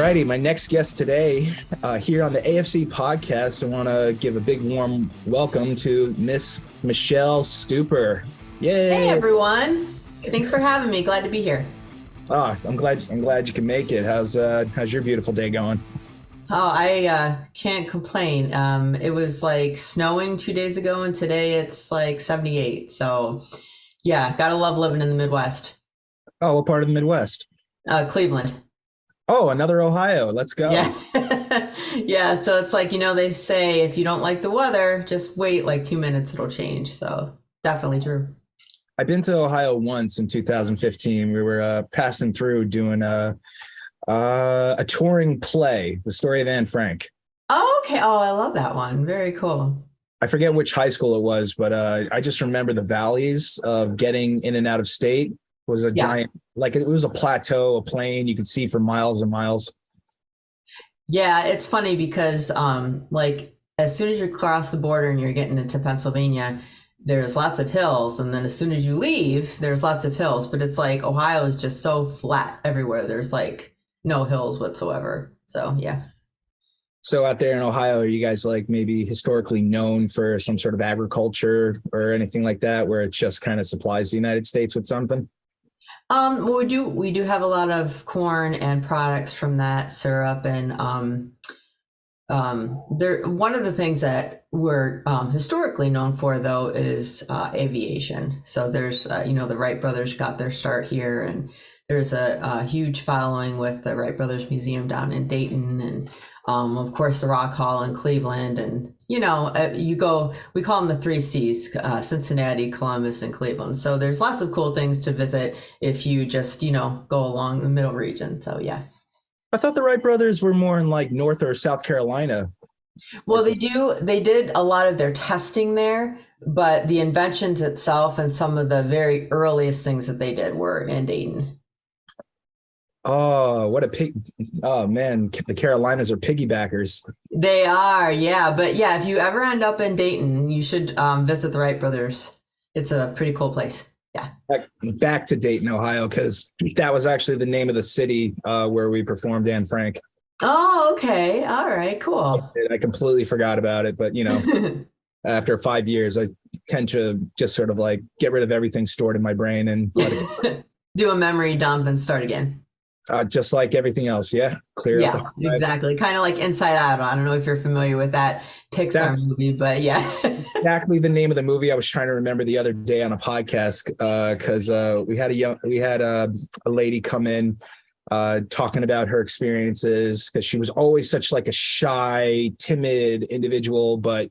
righty, my next guest today here on the AFC podcast, I want to give a big warm welcome to Miss Michelle Stuper. Yay! Hey everyone! Thanks for having me. Glad to be here. I'm glad you can make it. How's your beautiful day going? Oh, I can't complain. It was like snowing 2 days ago, and today it's like 78. So, yeah, gotta love living in the Midwest. Oh, what part of the Midwest? Cleveland. Oh, another Ohio. Let's go. Yeah. Yeah, so it's like, they say if you don't like the weather, just wait like 2 minutes, it'll change. So, definitely true. I've been to Ohio once in 2015. We were passing through doing a touring play, The Story of Anne Frank. Oh, okay. Oh, I love that one. Very cool. I forget which high school it was, but I just remember the valleys of getting in and out of state was a giant, like it was a plateau, a plain you could see for miles and miles. Yeah, it's funny because like as soon as you cross the border and you're getting into Pennsylvania, there's lots of hills, and then as soon as you leave, there's lots of hills, but it's like Ohio is just so flat everywhere. There's like no hills whatsoever. So, yeah. So out there in Ohio, are you guys like maybe historically known for some sort of agriculture or anything like that, where it just kind of supplies the United States with something? Well, we do have a lot of corn and products from that, syrup, and there. One of the things that we're historically known for, though, is aviation. So there's the Wright brothers got their start here, and there's a huge following with the Wright Brothers Museum down in Dayton, and of course the Rock Hall in Cleveland, and we call them the three C's: Cincinnati, Columbus, and Cleveland. So there's lots of cool things to visit if you just go along the middle region. So, yeah. I thought the Wright brothers were more in like North or South Carolina. Well, they did a lot of their testing there, but the inventions itself and some of the very earliest things that they did were in Dayton. Oh, what a pig. Oh, man. The Carolinas are piggybackers. They are, yeah. But yeah, if you ever end up in Dayton, you should visit the Wright brothers. It's a pretty cool place. Yeah. Back to Dayton, Ohio, because that was actually the name of the city where we performed Anne Frank. Oh, okay. All right, cool. I completely forgot about it. But, after 5 years, I tend to just sort of like get rid of everything stored in my brain and let it do a memory dump and start again. Just like everything else. Yeah. Clear. Yeah, exactly. Kind of like Inside Out. I don't know if you're familiar with that Pixar movie, but yeah. Exactly the name of the movie I was trying to remember the other day on a podcast, because we had a lady come in talking about her experiences, because she was always such like a shy, timid individual, but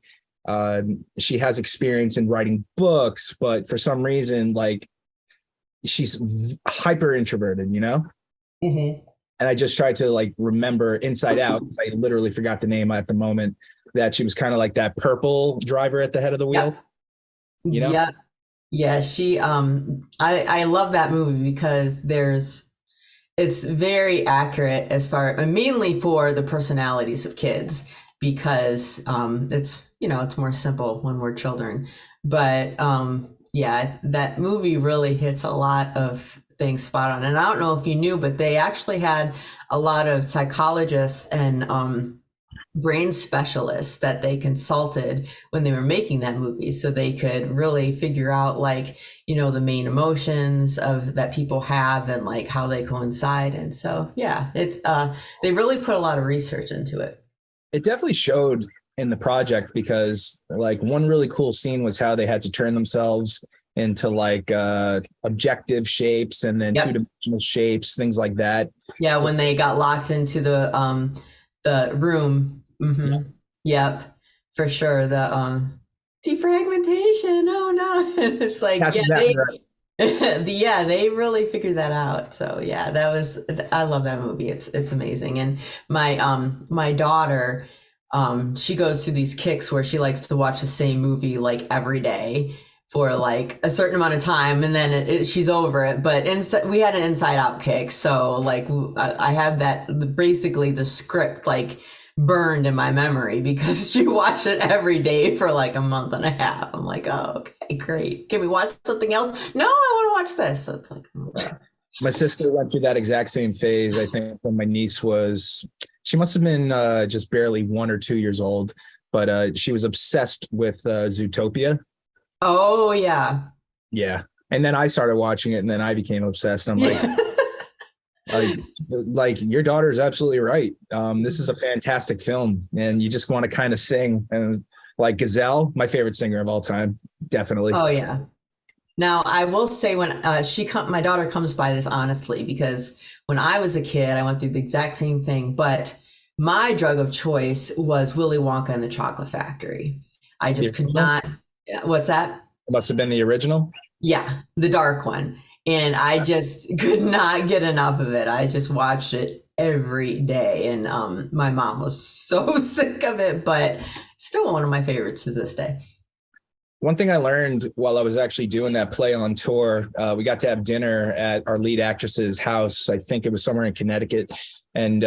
she has experience in writing books, but for some reason, like she's hyper introverted, Mm-hmm. And I just tried to like remember Inside Out, because I literally forgot the name at the moment, that she was kind of like that purple driver at the head of the wheel. Yeah. Yeah. She, I love that movie because it's very accurate as far, mainly for the personalities of kids, because, it's more simple when we're children, but, yeah, that movie really hits a lot of things spot on. And I don't know if you knew, but they actually had a lot of psychologists and brain specialists that they consulted when they were making that movie, so they could really figure out the main emotions that people have and like how they coincide. And so, yeah, it's they really put a lot of research into it. It definitely showed in the project, because like one really cool scene was how they had to turn themselves into like objective shapes and then two-dimensional shapes, things like that. Yeah, when they got locked into the room. Mm-hmm. Yep, for sure. The defragmentation. Oh no, it's like they really figured that out. So yeah, I love that movie. It's amazing. And my daughter, she goes through these kicks where she likes to watch the same movie like every day for like a certain amount of time, and then she's over it. But we had an Inside Out kick, so like I have that, basically the script like burned in my memory, because she watched it every day for like a month and a half. I'm like, oh, okay, great. Can we watch something else? No, I want to watch this. So it's like, okay. My sister went through that exact same phase. I think when my niece she must have been just barely 1 or 2 years old, but she was obsessed with Zootopia. Oh yeah. Yeah. And then I started watching it and then I became obsessed. I'm like, Yeah. like, like your daughter is absolutely right. This is a fantastic film and you just want to kind of sing. And like Gazelle, my favorite singer of all time, definitely. Oh yeah. Now, I will say when my daughter comes by this honestly, because when I was a kid, I went through the exact same thing, but my drug of choice was Willy Wonka and the Chocolate Factory. I The just could original? not, what's that? It must have been the original. Yeah, the dark one. And I just could not get enough of it. I just watched it every day. And my mom was so sick of it, but still one of my favorites to this day. One thing I learned while I was actually doing that play on tour, we got to have dinner at our lead actress's house. I think it was somewhere in Connecticut. And,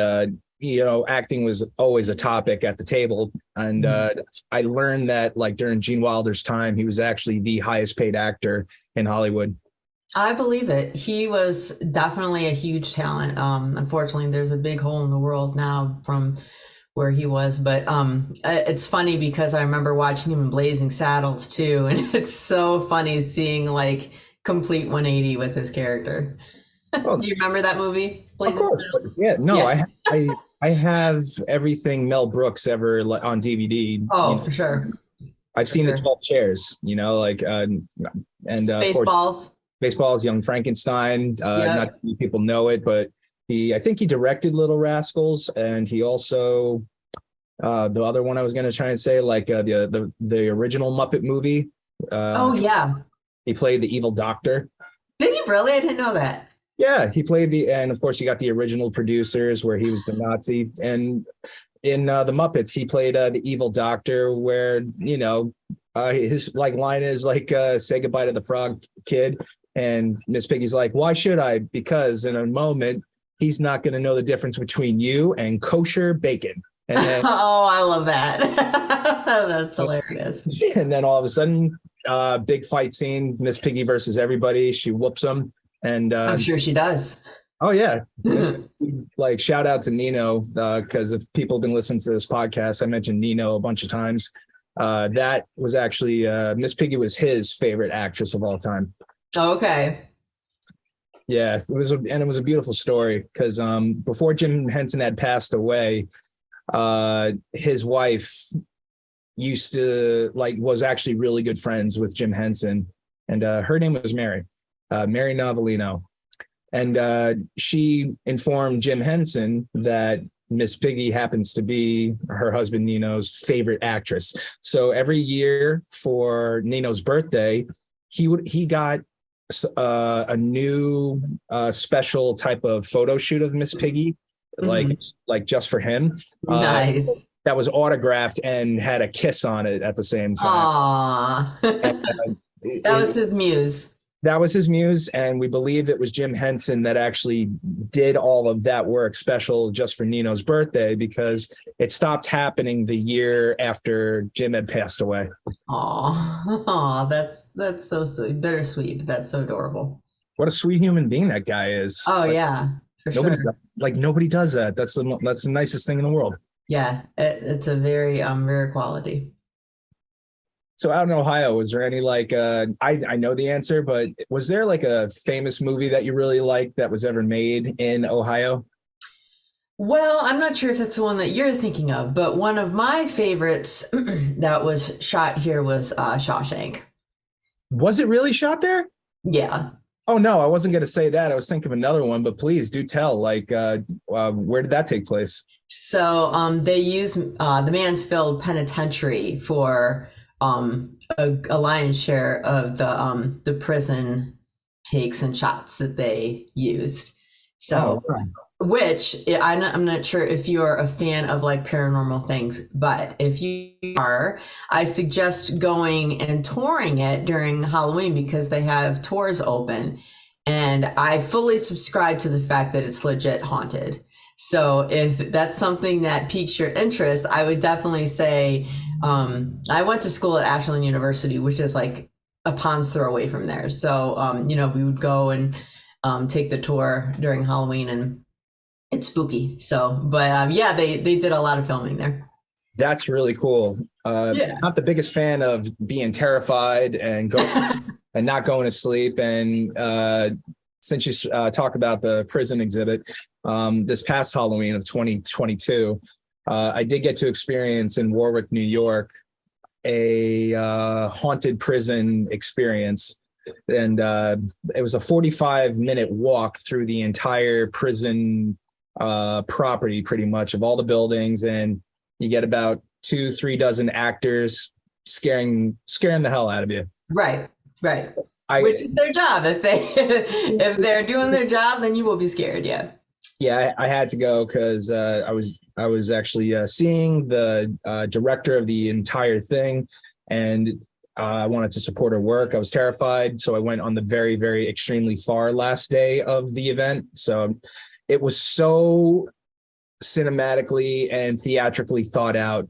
acting was always a topic at the table. And I learned that like during Gene Wilder's time, he was actually the highest paid actor in Hollywood. I believe it. He was definitely a huge talent. Unfortunately, there's a big hole in the world now from where he was, but it's funny because I remember watching him in Blazing Saddles too, and it's so funny seeing like complete 180 with his character. Well, Do you remember that movie, of Blazing course. Saddles? Yeah, no, Yeah. I have everything Mel Brooks ever on DVD. Oh, for sure. I've For seen the sure. 12 chairs, and of course, Spaceballs. Baseball's Young Frankenstein. Not Yep. many people know it, but I think he directed Little Rascals, and he also the other one I was going to try and say, like the original Muppet movie. Oh yeah. He played the evil doctor. Did he really? I didn't know that. Yeah, he played and of course you got the original producers where he was the Nazi, and in the Muppets he played the evil doctor, where his like line is like say goodbye to the frog kid, and Miss Piggy's like, why should I? Because in a moment he's not going to know the difference between you and kosher bacon. And then Oh, I love that. That's hilarious. and then all of a sudden, big fight scene, Miss Piggy versus everybody. She whoops them. And I'm sure she does. oh yeah, like shout out to Nino, because if people have been listening to this podcast, I mentioned Nino a bunch of times. That was actually Miss Piggy was his favorite actress of all time. Okay. Yeah, it was a beautiful story because before Jim Henson had passed away, his wife was actually really good friends with Jim Henson, and her name was Mary Novelino. And she informed Jim Henson that Miss Piggy happens to be her husband Nino's favorite actress. So every year for Nino's birthday, he got a new special type of photo shoot of Miss Piggy, like just for him. Nice. That was autographed and had a kiss on it at the same time. Aw. And, That was his muse. that was his muse, and we believe it was Jim Henson that actually did all of that work special just for Nino's birthday, because it stopped happening the year after Jim had passed away. Aw, that's so sweet. Bittersweet, but that's so adorable. What a sweet human being that guy is. Oh yeah, for Nobody sure. nobody does that. That's the nicest thing in the world. Yeah, it's a very rare quality. So out in Ohio, was there any I know the answer, but was there like a famous movie that you really liked that was ever made in Ohio? Well, I'm not sure if it's the one that you're thinking of, but one of my favorites that was shot here was Shawshank. Was it really shot there? Yeah. Oh no, I wasn't going to say that. I was thinking of another one, but please do tell. Where did that take place? So they use the Mansfield Penitentiary for a lion's share of the prison takes and shots that they used. So, Oh, wow. which I'm not sure if you're a fan of like paranormal things, but if you are, I suggest going and touring it during Halloween because they have tours open. And I fully subscribe to the fact that it's legit haunted. So if that's something that piques your interest, I would definitely say I went to school at Ashland University, which is like a pond's throw away from there. So, we would go and take the tour during Halloween, and it's spooky. So, but yeah, they did a lot of filming there. That's really cool. Yeah. Not the biggest fan of being terrified and and not going to sleep. And since you talk about the prison exhibit, this past Halloween of 2022, I did get to experience in Warwick, New York, a haunted prison experience. And it was a 45-minute walk through the entire prison property, pretty much, of all the buildings. And you get about 2-3 dozen actors scaring the hell out of you. Right. Which is their job. If they're doing their job, then you will be scared. Yeah. Yeah, I had to go because I was actually seeing the director of the entire thing, and I wanted to support her work. I was terrified, so I went on the very, very extremely far last day of the event. So it was so cinematically and theatrically thought out,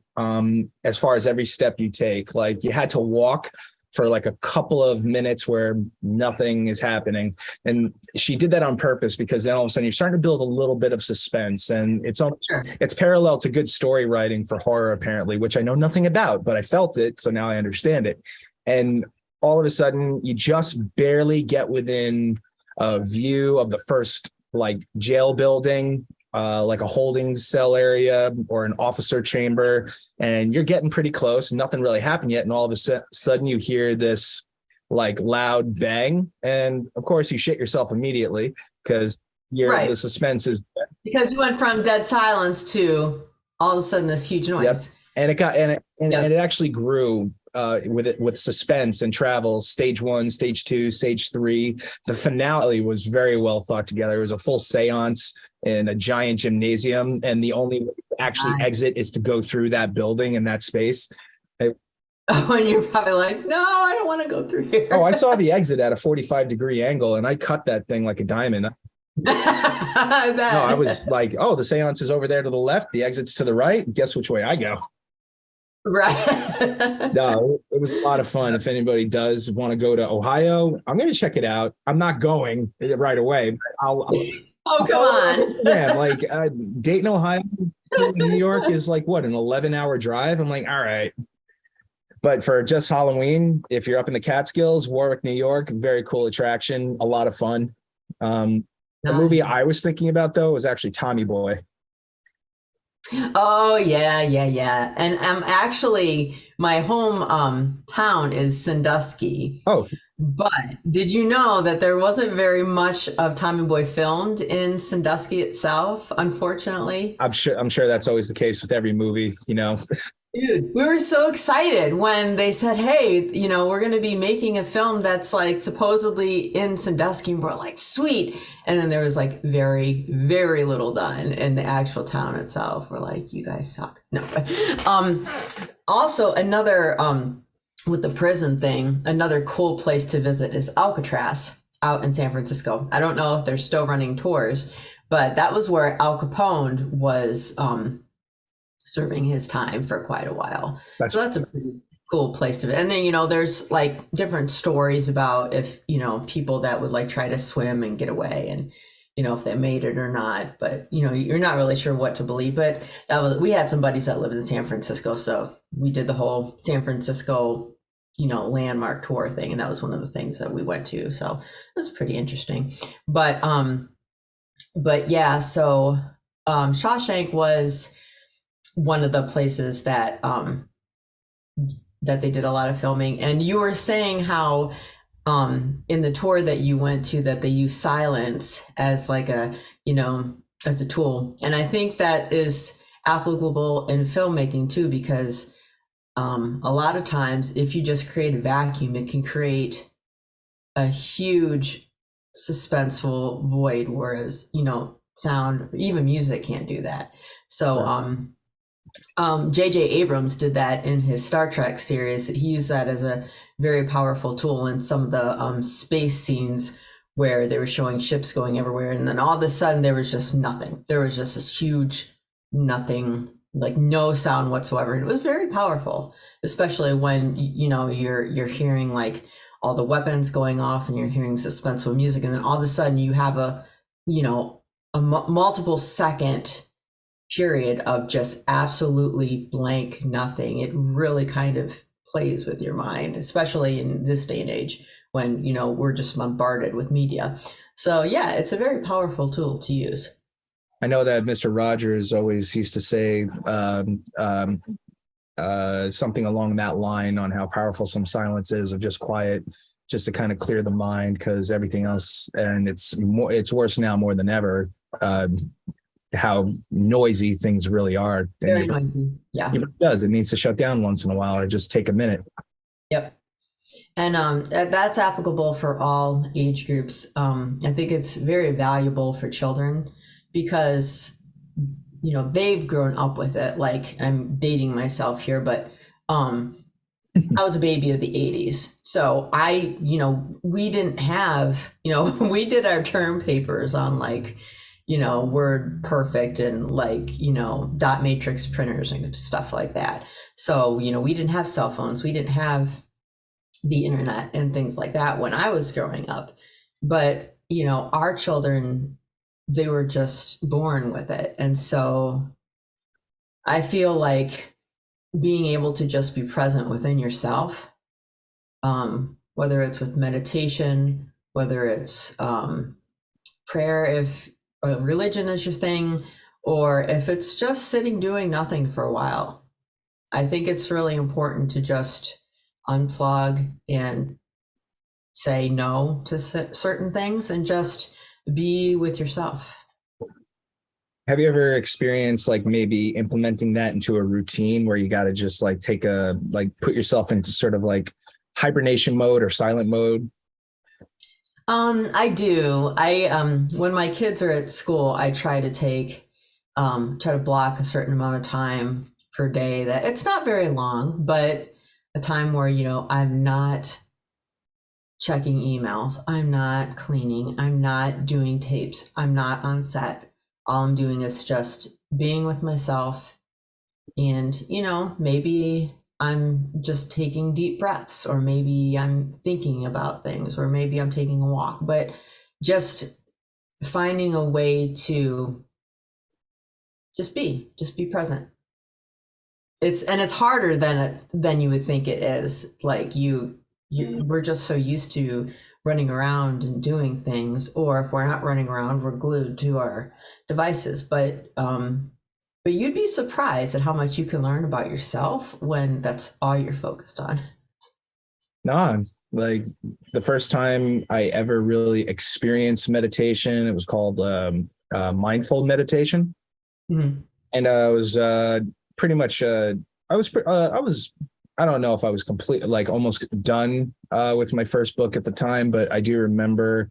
as far as every step you take. Like, you had to walk for like a couple of minutes where nothing is happening. And she did that on purpose, because then all of a sudden you're starting to build a little bit of suspense, and it's parallel to good story writing for horror, apparently, which I know nothing about, but I felt it. So now I understand it. And all of a sudden you just barely get within a view of the first like jail building, like a holding cell area or an officer chamber, and you're getting pretty close. Nothing really happened yet, and all of a sudden you hear this like loud bang, and of course you shit yourself immediately, because the suspense is, because you went from dead silence to all of a sudden this huge noise. Yep. And it got and it actually grew with suspense and travel. Stage 1, stage 2, stage 3. The finale was very well thought together. It was a full seance in a giant gymnasium, and the only way to actually exit is to go through that building and that space. And you're probably like, no, I don't want to go through here. I saw the exit at a 45-degree angle, and I cut that thing like a diamond. I was like, oh, the seance is over there to the left, the exit's to the right. Guess which way I go. Right. No, it was a lot of fun. If anybody does want to go to Ohio, I'm going to check it out. I'm not going right away, but I'll oh, come on. Instagram. Like, Dayton, Ohio to New York is like, what, an 11-hour drive? I'm like, all right. But for just Halloween, if you're up in the Catskills, Warwick, New York, very cool attraction, a lot of fun. The movie I was thinking about, though, was actually Tommy Boy. Oh, yeah. And actually, my home town is Sandusky. Oh. But did you know that there wasn't very much of Tommy Boy filmed in Sandusky itself, unfortunately? I'm sure that's always the case with every movie, you know. Dude, we were so excited when they said, hey, you know, we're going to be making a film that's like supposedly in Sandusky. And we're like, sweet. And then there was like very, very little done in the actual town itself. We're like, you guys suck. No. Also, another, with the prison thing, another cool place to visit is Alcatraz out in San Francisco. I don't know if they're still running tours, but that was where Al Capone was serving his time for quite a while. So that's a pretty cool place to be. And then, you know, there's like different stories about if, you know, people that would like try to swim and get away, and, you know, if they made it or not. But, you know, you're not really sure what to believe. But we had some buddies that lived in San Francisco, so we did the whole San Francisco, you know, landmark tour thing, and that was one of the things that we went to. So it was pretty interesting. But yeah, so Shawshank was one of the places that that they did a lot of filming. And you were saying how in the tour that you went to, that they use silence as like a, you know, as a tool. And I think that is applicable in filmmaking too, because a lot of times if you just create a vacuum, it can create a huge suspenseful void, whereas, you know, sound, even music can't do that. So J.J. Abrams did that in his Star Trek series. He used that as a very powerful tool in some of the space scenes where they were showing ships going everywhere, and then all of a sudden there was just nothing. There was just this huge nothing, like no sound whatsoever, and it was very powerful, especially when, you know, you're hearing like all the weapons going off and you're hearing suspenseful music, and then all of a sudden you have a, you know, multiple second period of just absolutely blank nothing. It really kind of plays with your mind, especially in this day and age when, you know, we're just bombarded with media. So yeah, it's a very powerful tool to use. I know that Mr. Rogers always used to say something along that line on how powerful some silence is, of just quiet, just to kind of clear the mind, because everything else, and it's worse now more than ever, how noisy things really are. Very noisy. Yeah. It does. It needs to shut down once in a while, or just take a minute. Yep. And that's applicable for all age groups. I think it's very valuable for children because, you know, they've grown up with it. Like, I'm dating myself here, but I was a baby of the 80s. So you know, we didn't have, you know, we did our term papers on like, you know, Word Perfect and like, you know, dot matrix printers and stuff like that. So, you know, we didn't have cell phones. We didn't have the internet and things like that when I was growing up. But, you know, our children, they were just born with it. And so I feel like being able to just be present within yourself, whether it's with meditation, whether it's prayer, if religion is your thing, or if it's just sitting doing nothing for a while. I think it's really important to just unplug and say no to certain things and just be with yourself. Have you ever experienced like maybe implementing that into a routine where you got to just like put yourself into sort of like hibernation mode or silent mode? I do. When my kids are at school, I try to block a certain amount of time per day. That it's not very long, but a time where, you know, I'm not checking emails, I'm not cleaning, I'm not doing tapes, I'm not on set. All I'm doing is just being with myself, and, you know, maybe I'm just taking deep breaths, or maybe I'm thinking about things, or maybe I'm taking a walk, but just finding a way to just be present. It's harder than you would think it is. Like we're just so used to running around and doing things, or if we're not running around, we're glued to our devices. But you'd be surprised at how much you can learn about yourself when that's all you're focused on. No, like the first time I ever really experienced meditation, it was called mindful meditation. Mhm. And I was pretty much, I don't know if I was completely like almost done with my first book at the time, but I do remember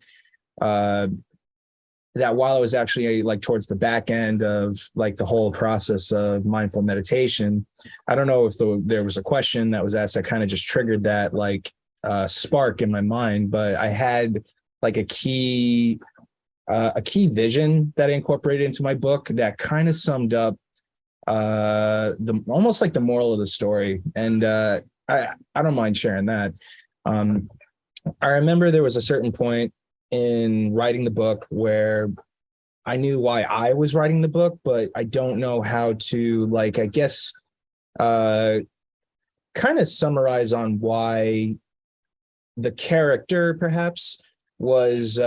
that while I was actually like towards the back end of like the whole process of mindful meditation, I don't know if there was a question that was asked that kind of just triggered that like spark in my mind, but I had like a key vision that I incorporated into my book that kind of summed up the almost like the moral of the story. And I don't mind sharing that. I remember there was a certain point in writing the book where I knew why I was writing the book, but I don't know how to, like, I guess, kind of summarize on why the character perhaps was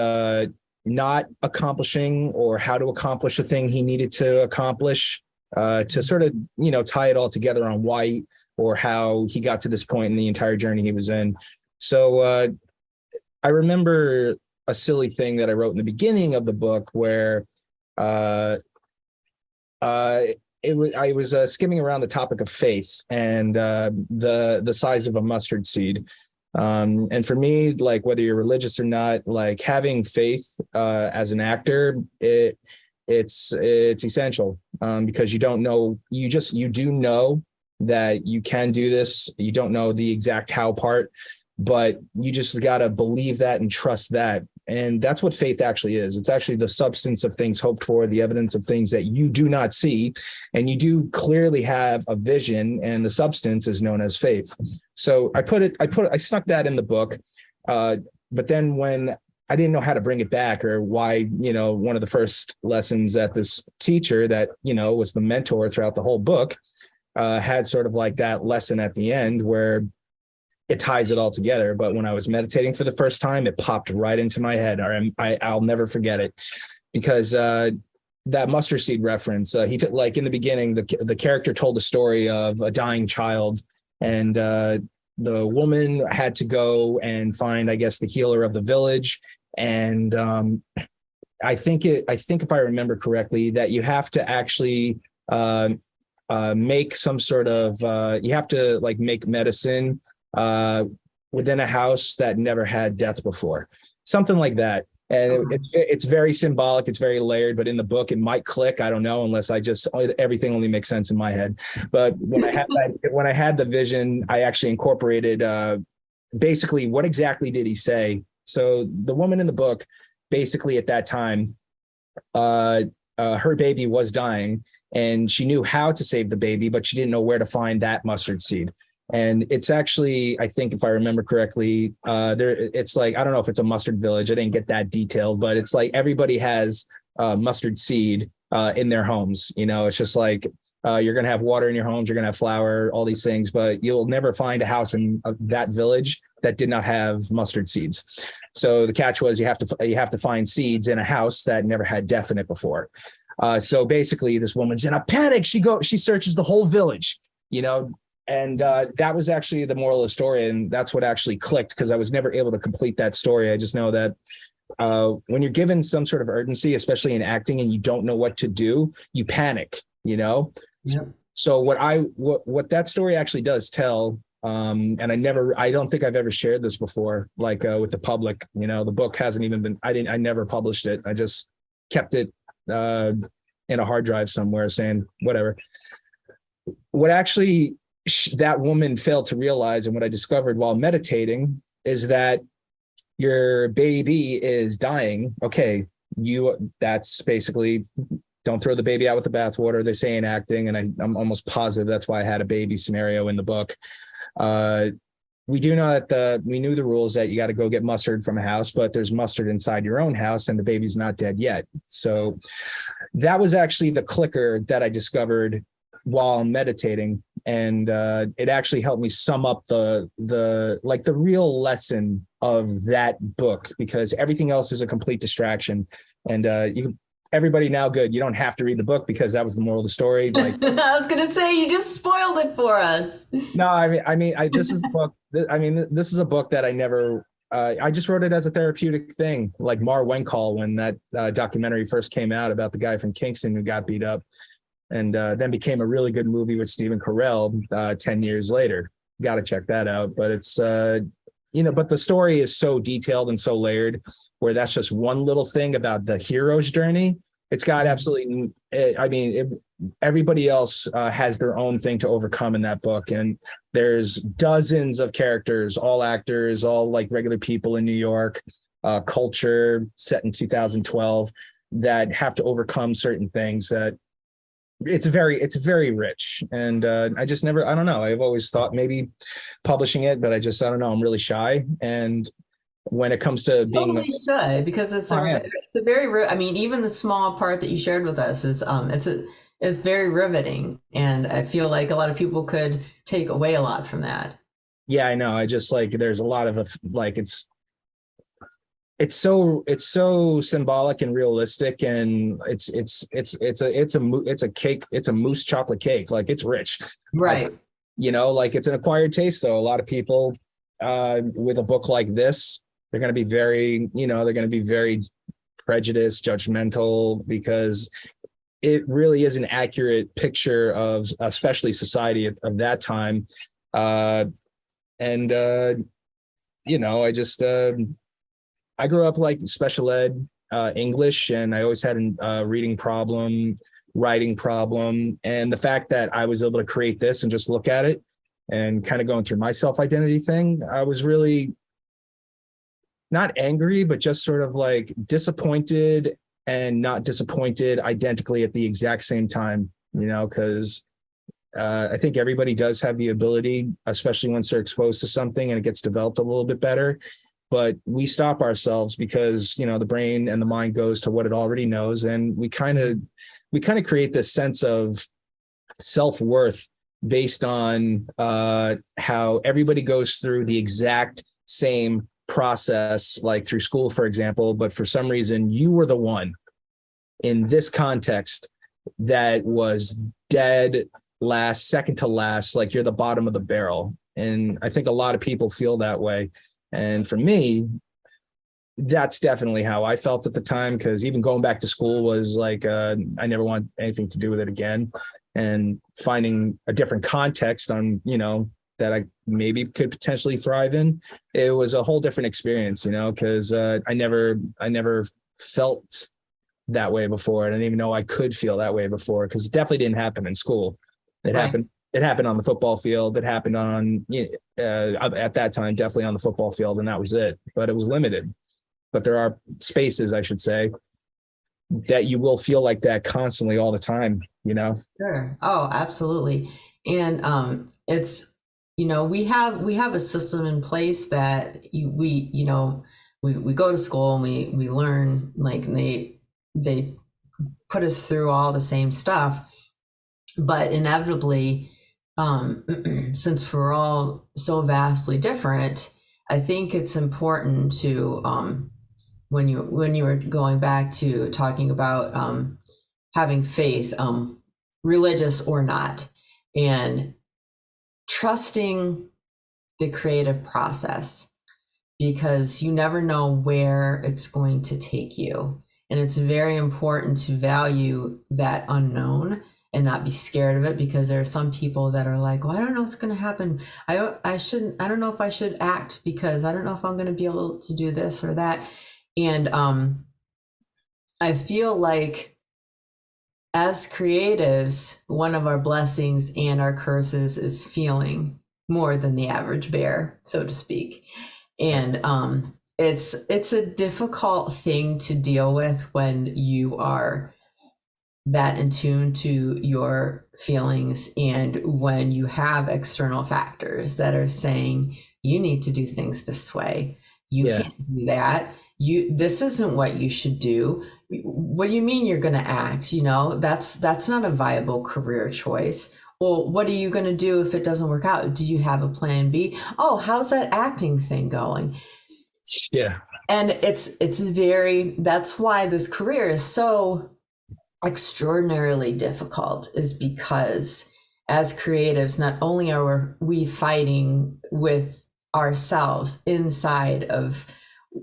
not accomplishing, or how to accomplish the thing he needed to accomplish, to sort of, you know, tie it all together on why or how he got to this point in the entire journey he was in. So I remember a silly thing that I wrote in the beginning of the book where I was skimming around the topic of faith and the size of a mustard seed. And for me, like, whether you're religious or not, like having faith as an actor, it's essential, because you don't know, you do know that you can do this. You don't know the exact how part, but you just got to believe that and trust that. And that's what faith actually is. It's actually the substance of things hoped for, the evidence of things that you do not see. And you do clearly have a vision, and the substance is known as faith. So I snuck that in the book. But then when I didn't know how to bring it back, or why, one of the first lessons that this teacher that, was the mentor throughout the whole book, had sort of like that lesson at the end where it ties it all together. But when I was meditating for the first time, it popped right into my head. I'll never forget it, because that mustard seed reference, he took, like, in the beginning, the character told the story of a dying child, and the woman had to go and find, I guess, the healer of the village. And I think if I remember correctly, that you have to actually make some sort of, you have to like make medicine within a house that never had death before, something like that. And it's very symbolic. It's very layered, but in the book, it might click. I don't know, unless everything only makes sense in my head. But when I had the vision, I actually incorporated basically what exactly did he say. So the woman in the book, basically at that time, her baby was dying, and she knew how to save the baby, but she didn't know where to find that mustard seed. And it's actually, I think if I remember correctly, it's like, I don't know if it's a mustard village. I didn't get that detailed, but it's like everybody has mustard seed in their homes. It's just like you're going to have water in your homes, you're going to have flour, all these things, but you'll never find a house in that village that did not have mustard seeds. So the catch was you have to find seeds in a house that never had death in it before. So basically, this woman's in a panic. She searches the whole village, and that was actually the moral of the story. And that's what actually clicked, because I was never able to complete that story. I just know that when you're given some sort of urgency, especially in acting, and you don't know what to do, you panic, Yep. So what that story actually does tell, and I don't think I've ever shared this before, like with the public, the book hasn't even been, I never published it. I just kept it in a hard drive somewhere, saying whatever. What actually that woman failed to realize, and what I discovered while meditating, is that your baby is dying. Okay, that's basically, don't throw the baby out with the bathwater, they say in acting, and I'm almost positive that's why I had a baby scenario in the book. We do know that we knew the rules that you got to go get mustard from a house, but there's mustard inside your own house, and the baby's not dead yet. So that was actually the clicker that I discovered while meditating, and it actually helped me sum up the real lesson of that book, because everything else is a complete distraction. And everybody now, good, you don't have to read the book, because that was the moral of the story. Like I was gonna say, you just spoiled it for us. No, this is a book. This is a book that I never. I just wrote it as a therapeutic thing, like Mar Wenkall, when that documentary first came out about the guy from Kingston who got beat up, and then became a really good movie with Stephen Carell 10 years later. Got to check that out. But it's but the story is so detailed and so layered, where that's just one little thing about the hero's journey. It's got absolutely, everybody else has their own thing to overcome in that book. And there's dozens of characters, all actors, all like regular people in New York, culture set in 2012, that have to overcome certain things. That it's very rich. And I don't know. I've always thought maybe publishing it, but I don't know. I'm really shy. And when it comes to being, totally should, because it's a very, even the small part that you shared with us is it's very riveting, and I feel like a lot of people could take away a lot from that. Yeah, I know. I just there's a lot of it's so symbolic and realistic, and it's a cake. It's a mousse chocolate cake. Like, it's rich, right? It's an acquired taste, though. A lot of people with a book like this, they're going to be very prejudiced, judgmental, because it really is an accurate picture of especially society of that time. I grew up like special ed English, and I always had a reading problem, writing problem. And the fact that I was able to create this and just look at it and kind of going through my self-identity thing, I was really not angry, but just sort of like disappointed and not disappointed identically at the exact same time, because I think everybody does have the ability, especially once they're exposed to something and it gets developed a little bit better. but we stop ourselves because, you know, the brain and the mind goes to what it already knows. And we kind of create this sense of self-worth based on how everybody goes through the exact same process, like through school, for example. But for some reason, you were the one in this context that was dead last, second to last, like you're the bottom of the barrel. And I think a lot of people feel that way. And for me, that's definitely how I felt at the time, because even going back to school was like, I never want anything to do with it again. And finding a different context on, you know, that I maybe could potentially thrive in, it was a whole different experience, you know, because I never felt that way before. I didn't even know I could feel that way before, because it definitely didn't happen in school. It happened. It happened on the football field. It happened on, at that time, definitely on the football field, and that was it. But it was limited. But there are spaces, I should say, that you will feel like that constantly all the time, you know? Sure. Oh, absolutely. And it's, you know, we have a system in place that we go to school and we learn, like, and they put us through all the same stuff. But inevitably, since we're all so vastly different, I think it's important to, when you were going back to talking about having faith, religious or not, and trusting the creative process, because you never know where it's going to take you. And it's very important to value that unknown and not be scared of it, because there are some people that are like, well, I don't know what's going to happen. I don't know if I should act, because I don't know if I'm going to be able to do this or that. And I feel like as creatives, one of our blessings and our curses is feeling more than the average bear, so to speak. And it's a difficult thing to deal with when you are that in tune to your feelings, and when you have external factors that are saying you need to do things this way, you can't do that, this isn't what you should do. What do you mean you're going to act? You know, that's not a viable career choice. Well, what are you going to do if it doesn't work out? Do you have a plan B? Oh, how's that acting thing going? Yeah. And it's very, that's why this career is so extraordinarily difficult, is because as creatives, not only are we fighting with ourselves inside of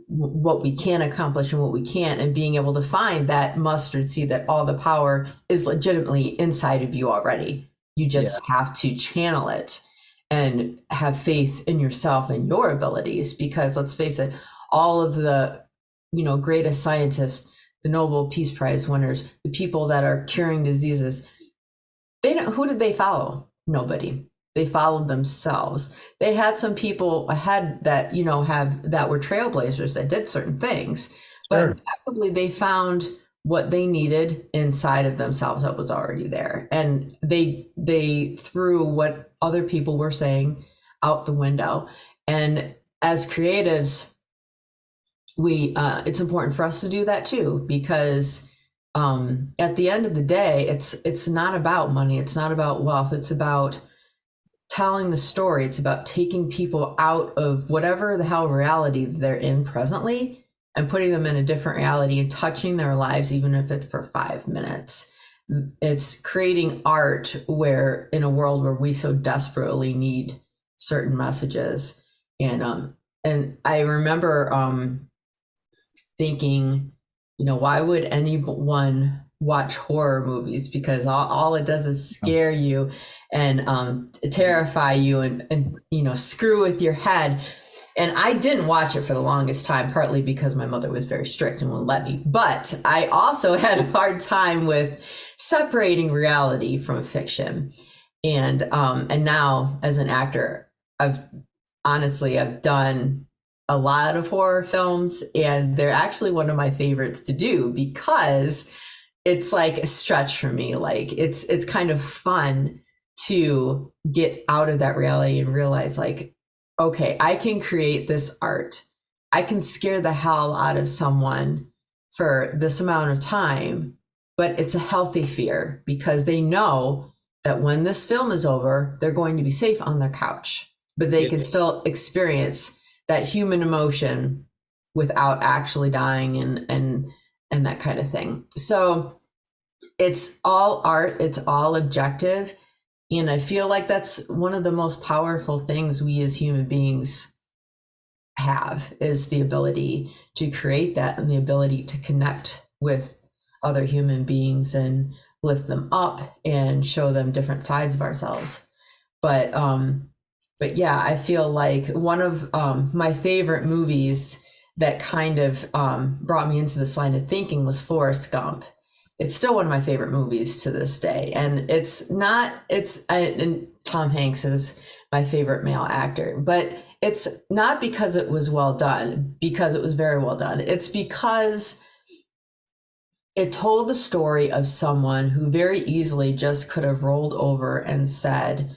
what we can accomplish and what we can't, and being able to find that mustard seed, that all the power is legitimately inside of you already. You just have to channel it and have faith in yourself and your abilities, because let's face it, all of the, you know, greatest scientists, the Nobel Peace Prize winners, the people that are curing diseases, who did they follow? Nobody. They followed themselves. They had some people ahead that, you know, that were trailblazers that did certain things, but effectively they found what they needed inside of themselves that was already there. And they threw what other people were saying out the window. And as creatives, it's important for us to do that too, because at the end of the day, it's not about money, it's not about wealth, it's about telling the story. It's about taking people out of whatever the hell reality they're in presently and putting them in a different reality and touching their lives, even if it's for 5 minutes. It's creating art where, in a world where we so desperately need certain messages. And I remember thinking, you know, why would anyone watch horror movies? Because all it does is scare you and terrify you and you know, screw with your head. And I didn't watch it for the longest time, partly because my mother was very strict and wouldn't let me. But I also had a hard time with separating reality from fiction. And now as an actor, I've done a lot of horror films, and they're actually one of my favorites to do, because it's like a stretch for me. Like it's kind of fun to get out of that reality and realize, like, okay, I can create this art I can scare the hell out of someone for this amount of time, but it's a healthy fear because they know that when this film is over, they're going to be safe on their couch, but they can still experience that human emotion without actually dying and that kind of thing. So it's all art, it's all objective. And I feel like that's one of the most powerful things we as human beings have, is the ability to create that and the ability to connect with other human beings and lift them up and show them different sides of ourselves. But yeah, I feel like one of my favorite movies that kind of brought me into this line of thinking was Forrest Gump. It's still one of my favorite movies to this day, and and Tom Hanks is my favorite male actor, but it's not because it was well done, because it was very well done. It's because it told the story of someone who very easily just could have rolled over and said,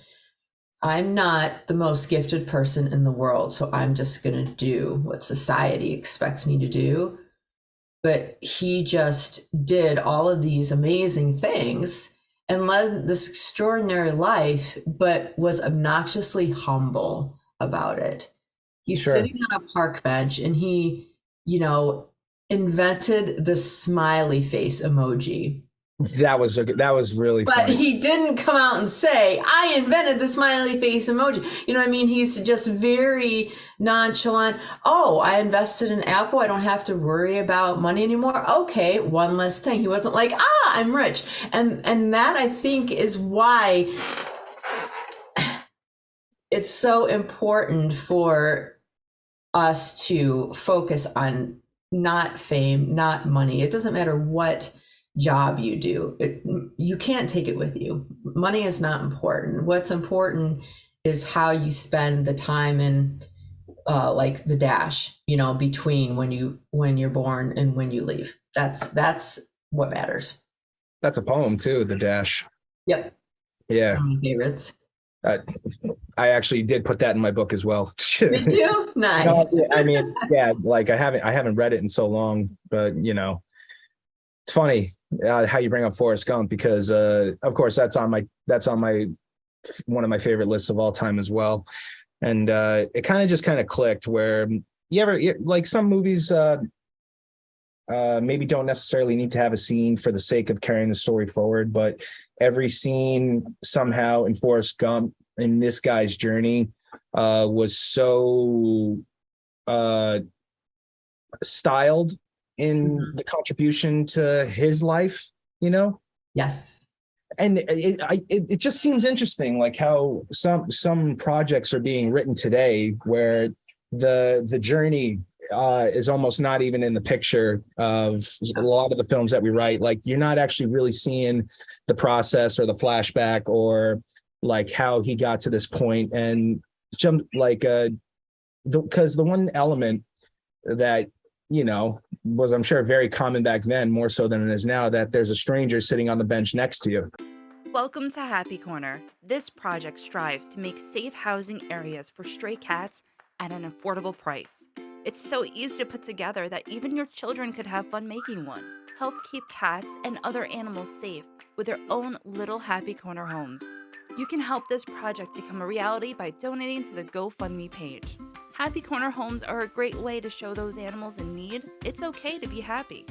I'm not the most gifted person in the world, so I'm just going to do what society expects me to do. But he just did all of these amazing things and led this extraordinary life, but was obnoxiously humble about it. He's sitting on a park bench and he, invented the smiley face emoji. That was really But funny. he didn't come out and say, I invented the smiley face emoji. You know what I mean? He's just very nonchalant. Oh, I invested in Apple. I don't have to worry about money anymore. Okay, one less thing. He wasn't like, I'm rich. And that, I think, is why it's so important for us to focus on not fame, not money. It doesn't matter what job you do. You can't take it with you. Money is not important. What's important is how you spend the time in like the dash, between when you're born and when you leave. That's what matters. That's a poem too, The Dash. Yep. Yeah. One of my favorites. I actually did put that in my book as well. Did you? Nice. No, I mean, yeah, like I haven't read it in so long, but it's funny how you bring up Forrest Gump because, of course, that's on my one of my favorite lists of all time as well. And it kind of clicked where like some movies maybe don't necessarily need to have a scene for the sake of carrying the story forward, but every scene somehow in Forrest Gump, in this guy's journey, was so styled in the contribution to his life, Yes. And it just seems interesting, like how some projects are being written today where the journey is almost not even in the picture of a lot of the films that we write. Like you're not actually really seeing the process or the flashback or like how he got to this point. And because the one element that was, I'm sure, very common back then, more so than it is now, that there's a stranger sitting on the bench next to you. Welcome to Happy Corner. This project strives to make safe housing areas for stray cats at an affordable price. It's so easy to put together that even your children could have fun making one. Help keep cats and other animals safe with their own little Happy Corner homes. You can help this project become a reality by donating to the GoFundMe page. Happy Corner homes are a great way to show those animals in need it's okay to be happy.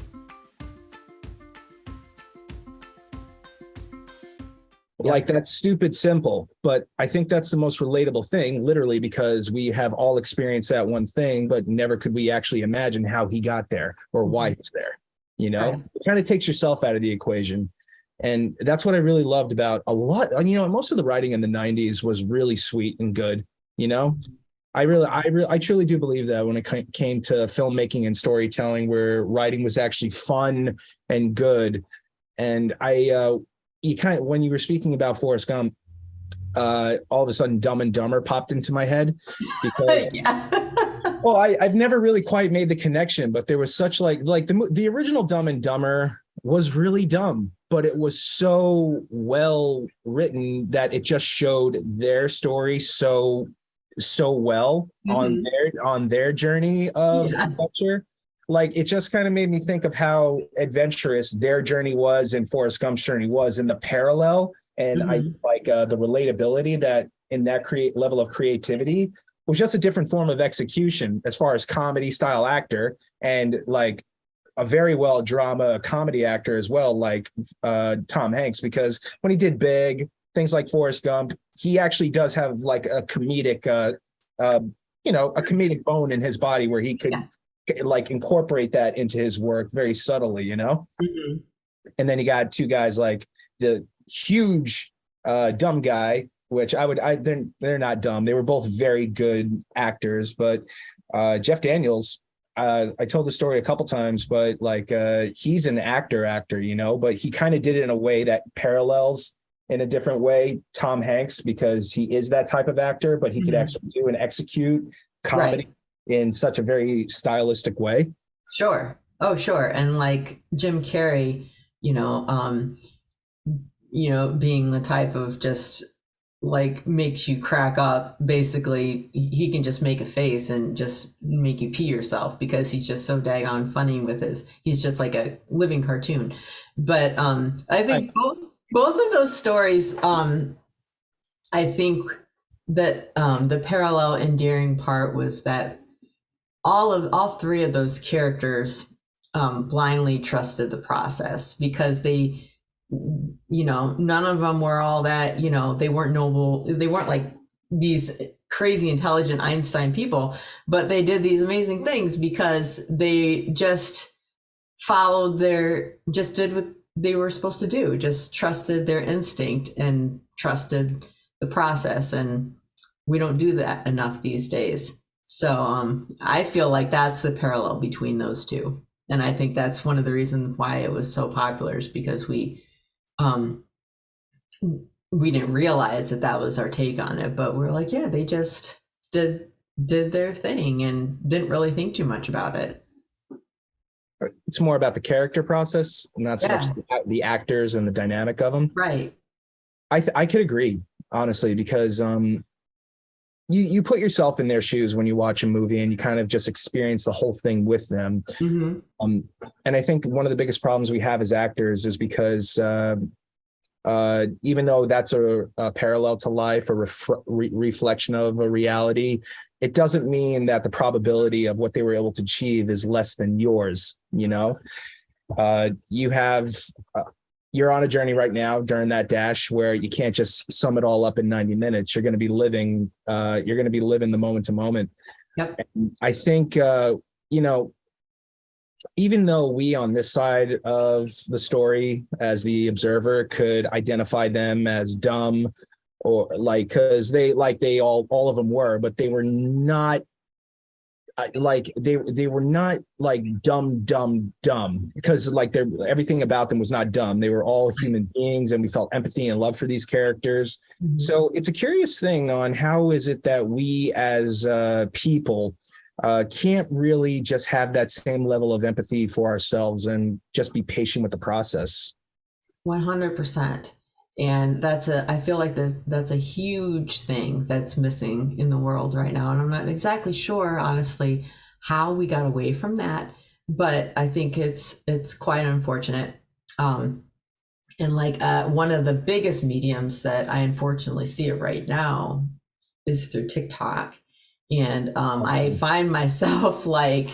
Like, that's stupid simple, but I think that's the most relatable thing, literally, because we have all experienced that one thing, but never could we actually imagine how he got there or why he's there. Right. It kind of takes yourself out of the equation. And that's what I really loved about a lot. Most of the writing in the 90s was really sweet and good. I truly do believe that when it came to filmmaking and storytelling, where writing was actually fun and good. And when you were speaking about Forrest Gump, all of a sudden Dumb and Dumber popped into my head because, well, I've never really quite made the connection, but there was such like the original Dumb and Dumber was really dumb, but it was so well written that it just showed their story so so well on their journey of adventure. Like, it just kind of made me think of how adventurous their journey was and Forrest Gump's journey was, in the parallel. And I like the relatability that in that level of creativity was just a different form of execution as far as comedy style actor, and like a very well drama comedy actor as well, like Tom Hanks, because when he did Big, things like Forrest Gump, he actually does have like a comedic, a comedic bone in his body where he could like incorporate that into his work very subtly, And then you got two guys like the huge dumb guy, which they're not dumb. They were both very good actors, but Jeff Daniels, I told the story a couple times, but like he's an actor, but he kind of did it in a way that parallels in a different way Tom Hanks, because he is that type of actor, but he could actually do and execute comedy in such a very stylistic way. Sure. Oh, sure. And like Jim Carrey, being the type of just like makes you crack up. Basically, he can just make a face and just make you pee yourself because he's just so daggone funny with he's just like a living cartoon. But I think both of those stories, I think that the parallel endearing part was that all three of those characters blindly trusted the process, because they, none of them were all that, they weren't noble. They weren't like these crazy intelligent Einstein people, but they did these amazing things because they just did what they were supposed to do, just trusted their instinct and trusted the process. And we don't do that enough these days. So I feel like that's the parallel between those two. And I think that's one of the reasons why it was so popular, is because we didn't realize that was our take on it, but we're like, yeah, they just did their thing and didn't really think too much about it. It's more about the character process, and not so much the actors and the dynamic of them. Right. I could agree, honestly, because you put yourself in their shoes when you watch a movie, and you kind of just experience the whole thing with them. And I think one of the biggest problems we have as actors is because even though that's a parallel to life, a reflection of a reality, it doesn't mean that the probability of what they were able to achieve is less than yours. You're on a journey right now during that dash where you can't just sum it all up in 90 minutes. You're going to be living the moment to moment. Yep. And I think, even though we on this side of the story as the observer could identify them as dumb, or like, because they all of them were, but they were not they were not like dumb, because like everything about them was not dumb. They were all human beings, and we felt empathy and love for these characters. So it's a curious thing on how is it that we as people can't really just have that same level of empathy for ourselves and just be patient with the process. 100%. And I feel like that's a huge thing that's missing in the world right now. And I'm not exactly sure, honestly, how we got away from that, but I think it's quite unfortunate. And like one of the biggest mediums that I unfortunately see it right now is through TikTok. And I find myself like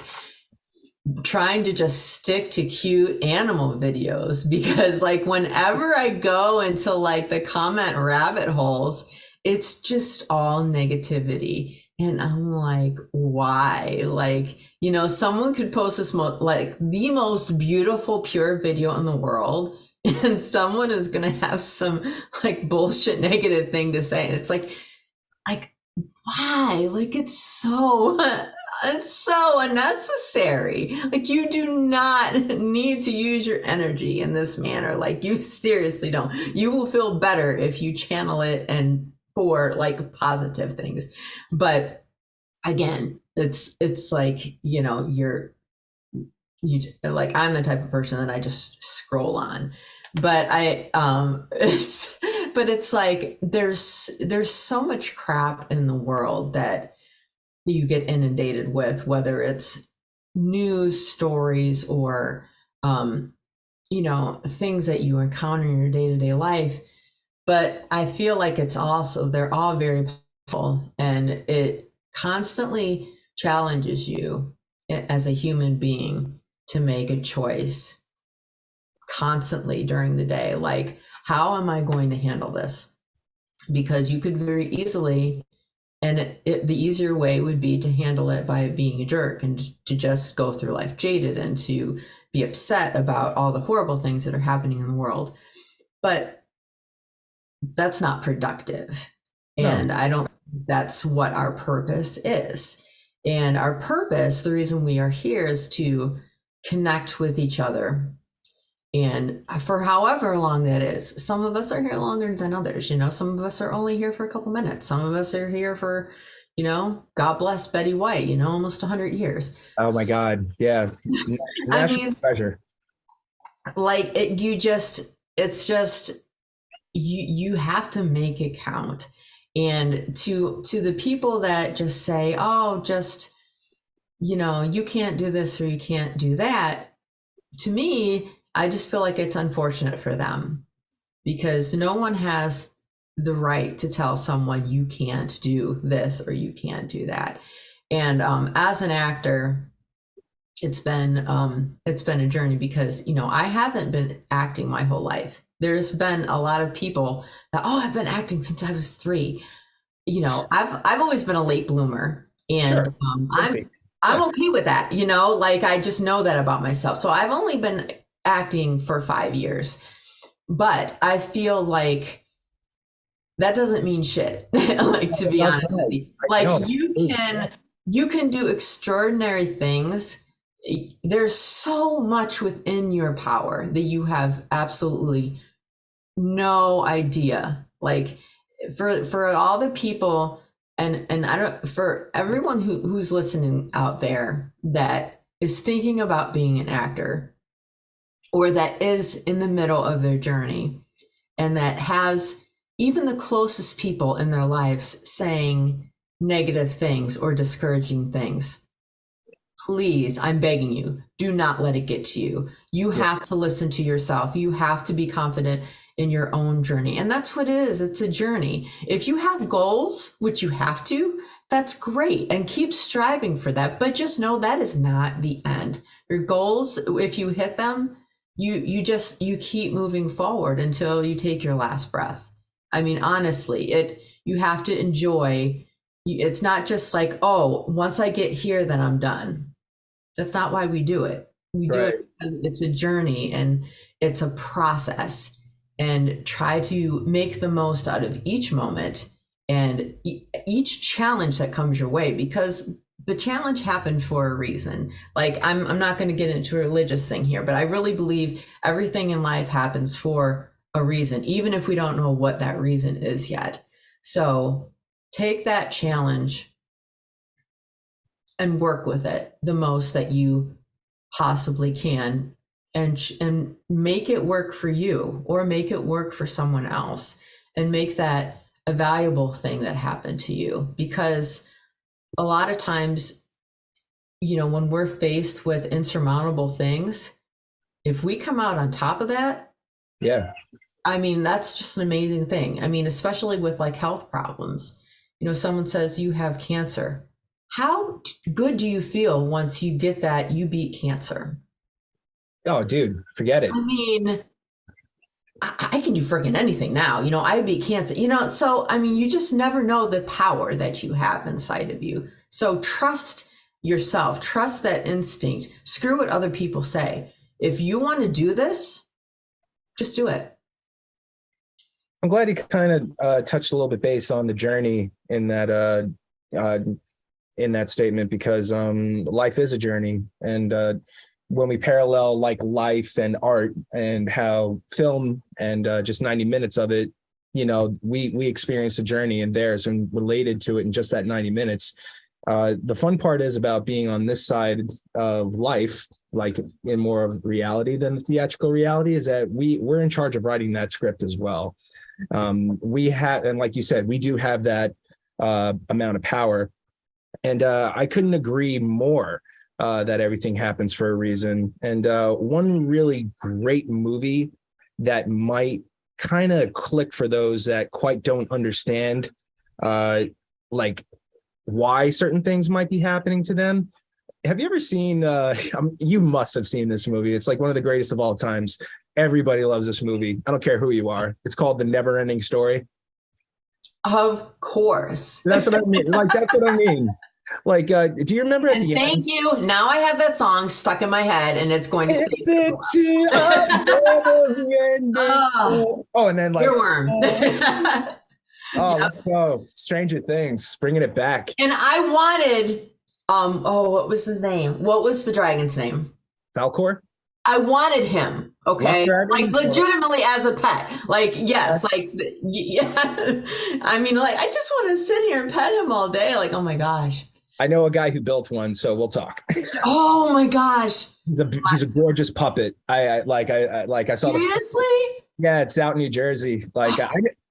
trying to just stick to cute animal videos, because like whenever I go into like the comment rabbit holes, it's just all negativity. And I'm like, why? Like, someone could post the most beautiful, pure video in the world, and someone is going to have some like bullshit negative thing to say. And it's like, why? Like, it's so unnecessary. Like, you do not need to use your energy in this manner. Like, you seriously don't. You will feel better if you channel it and for like positive things. But again, it's like, you like, I'm the type of person that I just scroll on. But but it's like there's so much crap in the world that you get inundated with, whether it's news stories or things that you encounter in your day-to-day life. But I feel like they're all very powerful, and it constantly challenges you as a human being to make a choice constantly during the day. Like, how am I going to handle this? Because you could very easily, and the easier way would be to handle it by being a jerk and to just go through life jaded and to be upset about all the horrible things that are happening in the world. But that's not productive. No. And I don't think that's what our purpose is. And our purpose, the reason we are here, is to connect with each other. And for however long that is, some of us are here longer than others. Some of us are only here for a couple minutes. Some of us are here for, God bless Betty White, almost 100 years. Oh my God. Yeah. National treasure. Like it's just, you have to make it count. And to the people that just say, oh, just, you can't do this or you can't do that. To me, I just feel like it's unfortunate for them, because no one has the right to tell someone you can't do this or you can't do that. And as an actor, it's been a journey, because I haven't been acting my whole life. There's been a lot of people that, oh, I've been acting since I was 3. I've always been a late bloomer, and Sure. I'm okay with that. Like, I just know that about myself. So I've only been acting for 5 years, but I feel like that doesn't mean shit. Like, to be honest with you, like, you can do extraordinary things. There's so much within your power that you have absolutely no idea. Like, for all the people, and I don't, for everyone who's listening out there that is thinking about being an actor, or that is in the middle of their journey, and that has even the closest people in their lives saying negative things or discouraging things, please, I'm begging you, do not let it get to you. You have to listen to yourself. You have to be confident in your own journey. And that's what it is. It's a journey. If you have goals, which you have to, that's great, and keep striving for that. But just know that is not the end. Your goals, if you hit them, you keep moving forward until you take your last breath. I mean, honestly, you have to enjoy. It's not just like, oh, once I get here, then I'm done. That's not why we do it. We do it because it's a journey and it's a process, and try to make the most out of each moment and each challenge that comes your way, because the challenge happened for a reason. Like, I'm not going to get into a religious thing here, but I really believe everything in life happens for a reason, even if we don't know what that reason is yet. So take that challenge and work with it the most that you possibly can, and make it work for you, or make it work for someone else, and make that a valuable thing that happened to you. Because a lot of times, when we're faced with insurmountable things, if we come out on top of that, I mean, that's just an amazing thing. I mean, especially with like health problems, someone says you have cancer. How good do you feel once you get that you beat cancer? Oh, dude, forget it. I mean, I can do freaking anything now. I beat cancer. So I mean, you just never know the power that you have inside of you. So trust yourself, trust that instinct. Screw what other people say. If you want to do this, just do it. I'm glad you kind of touched a little bit base on the journey in that statement, because life is a journey. And when we parallel like life and art, and how film and just 90 minutes of it, we experience a journey in theirs and related to it in just that 90 minutes. The fun part is about being on this side of life, like in more of reality than theatrical reality, is that we're in charge of writing that script as well. We have, and like you said, we do have that amount of power. And I couldn't agree more that everything happens for a reason. And one really great movie that might kind of click for those that quite don't understand like why certain things might be happening to them. Have you ever seen you must have seen this movie. It's like one of the greatest of all times. Everybody loves this movie. I don't care who you are. It's called The Never Ending Story. Of course. That's what I mean. Like, that's what I mean. Like, do you remember at And the thank end? you. Now I have that song stuck in my head, and it's going to It's stay. Oh, Oh, and then like, earworm. oh, Yep. let's go. Stranger Things, bringing it back. And I wanted, what was his name? What was the dragon's name? Falcor? I wanted him. Okay. Luck Like Dragon? legitimately as a pet. Like, yes. Like, yeah. I mean, like, I just want to sit here and pet him all day. Like, oh my gosh. I know a guy who built one, so we'll talk. Oh my gosh. He's a gorgeous puppet. I saw the. Seriously? Yeah, it's out in New Jersey. Like,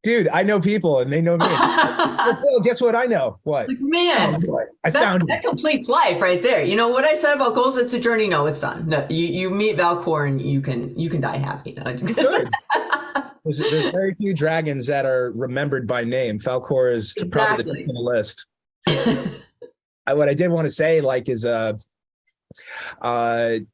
dude, I know people and they know me. Well, guess what? I know what. Like, man, I found that completes life right there. You know what I said about goals? It's a journey. No, it's done. No, you meet Valcor and you can die happy. No, Good. There's very few dragons that are remembered by name. Falcor is probably the top of the list. What I did want to say, like, is at the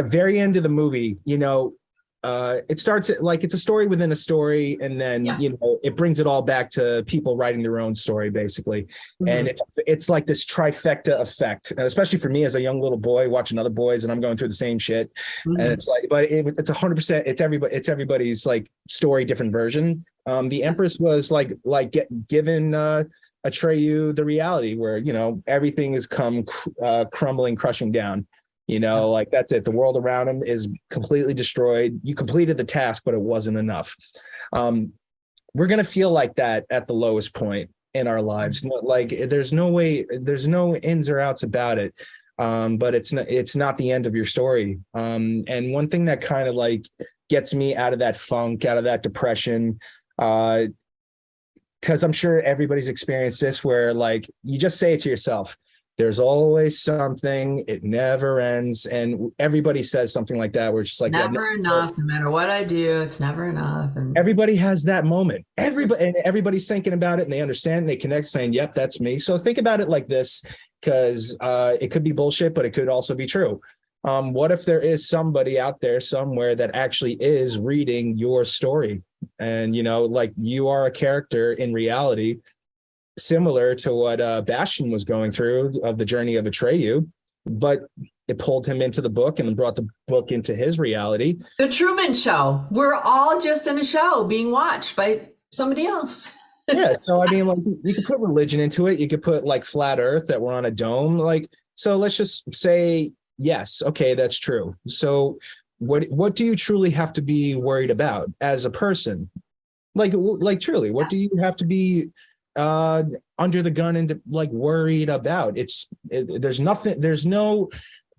very end of the movie, you know, it starts like it's a story within a story, and then you know it brings it all back to people writing their own story, basically. And it's like this trifecta effect, and especially for me as a young little boy watching other boys, and I'm going through the same shit. And it's like, but it's 100%. It's everybody's like story, different version. The Empress was given Atreyu the reality where, you know, everything has come crumbling, crushing down. You know, like that's it. The world around him is completely destroyed. You completed the task, but it wasn't enough. We're going to feel like that at the lowest point in our lives. Like there's no way, there's no ins or outs about it. But it's not the end of your story. And one thing that kind of like gets me out of that funk, out of that depression, because I'm sure everybody's experienced this where like you just say it to yourself. There's always something. It never ends. And everybody says something like that where it's just like never enough. No matter what I do, it's never enough. And everybody has that moment. Everybody's thinking about it and they understand, they connect saying, yep, that's me. So think about it like this, because it could be bullshit, but it could also be true. What if there is somebody out there somewhere that actually is reading your story? And, you know, like you are a character in reality, similar to what Bastian was going through of the journey of Atreyu, but it pulled him into the book and brought the book into his reality. The Truman Show. We're all just in a show being watched by somebody else. Yeah. So, I mean, like you could put religion into it. You could put like flat earth, that we're on a dome. Like, so let's just say, yes, okay, that's true. So what do you truly have to be worried about as a person? Like truly, what do you have to be under the gun and like worried about? There's nothing, there's no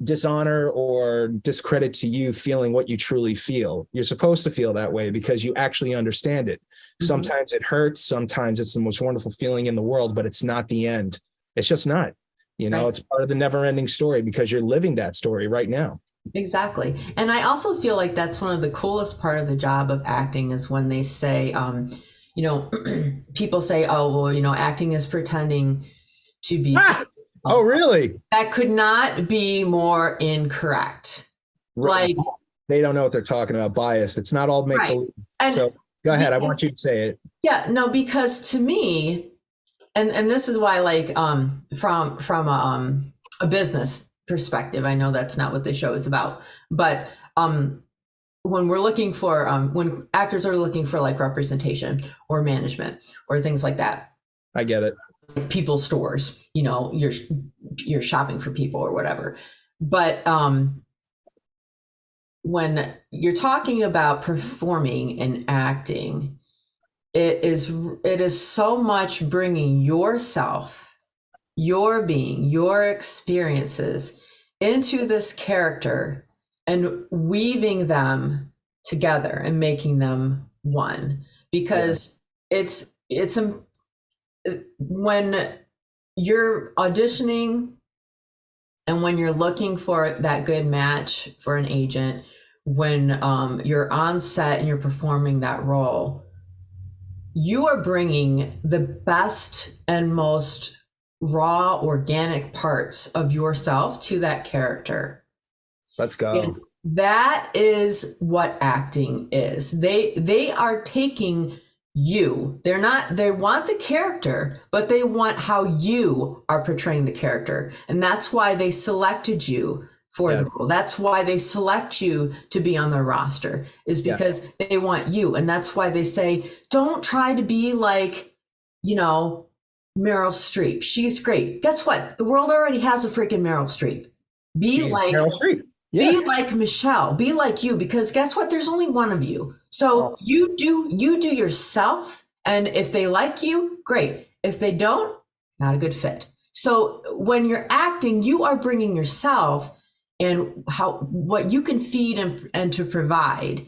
dishonor or discredit to you feeling what you truly feel. You're supposed to feel that way because you actually understand it. Sometimes it hurts, sometimes it's the most wonderful feeling in the world, but it's not the end. It's just not, you know, It's part of the never-ending story because you're living that story right now. Exactly. And I also feel like that's one of the coolest part of the job of acting is when they say, you know, people say, oh, well, you know, acting is pretending to be. Oh, really? That could not be more incorrect. Like, they don't know what they're talking about. Biased. It's not all make believe. So go ahead. I want you to say it. Yeah, no, because to me, and this is why, like, from a business perspective, I know that's not what the show is about, but when we're looking for when actors are looking for like representation or management or things like that, I get it. People stores, you know, you're shopping for people or whatever, but when you're talking about performing and acting, it is so much bringing yourself, your being, your experiences into this character and weaving them together and making them one. because it's when you're auditioning and when you're looking for that good match for an agent, when you're on set and you're performing that role, you are bringing the best and most raw, organic parts of yourself to that character. Let's go. And that is what acting is. They are taking you. They want the character, but they want how you are portraying the character. And that's why they selected you for the role. That's why they select you to be on their roster, is because they want you. And that's why they say, don't try to be like, Meryl Streep. She's great. Guess what? The world already has a freaking Meryl Streep. She's like Meryl Streep. Yeah. Be like Michelle. Be like you, because guess what? There's only one of you. So you do yourself, and if they like you, great. If they don't, not a good fit. So when you're acting, you are bringing yourself and what you can feed and to provide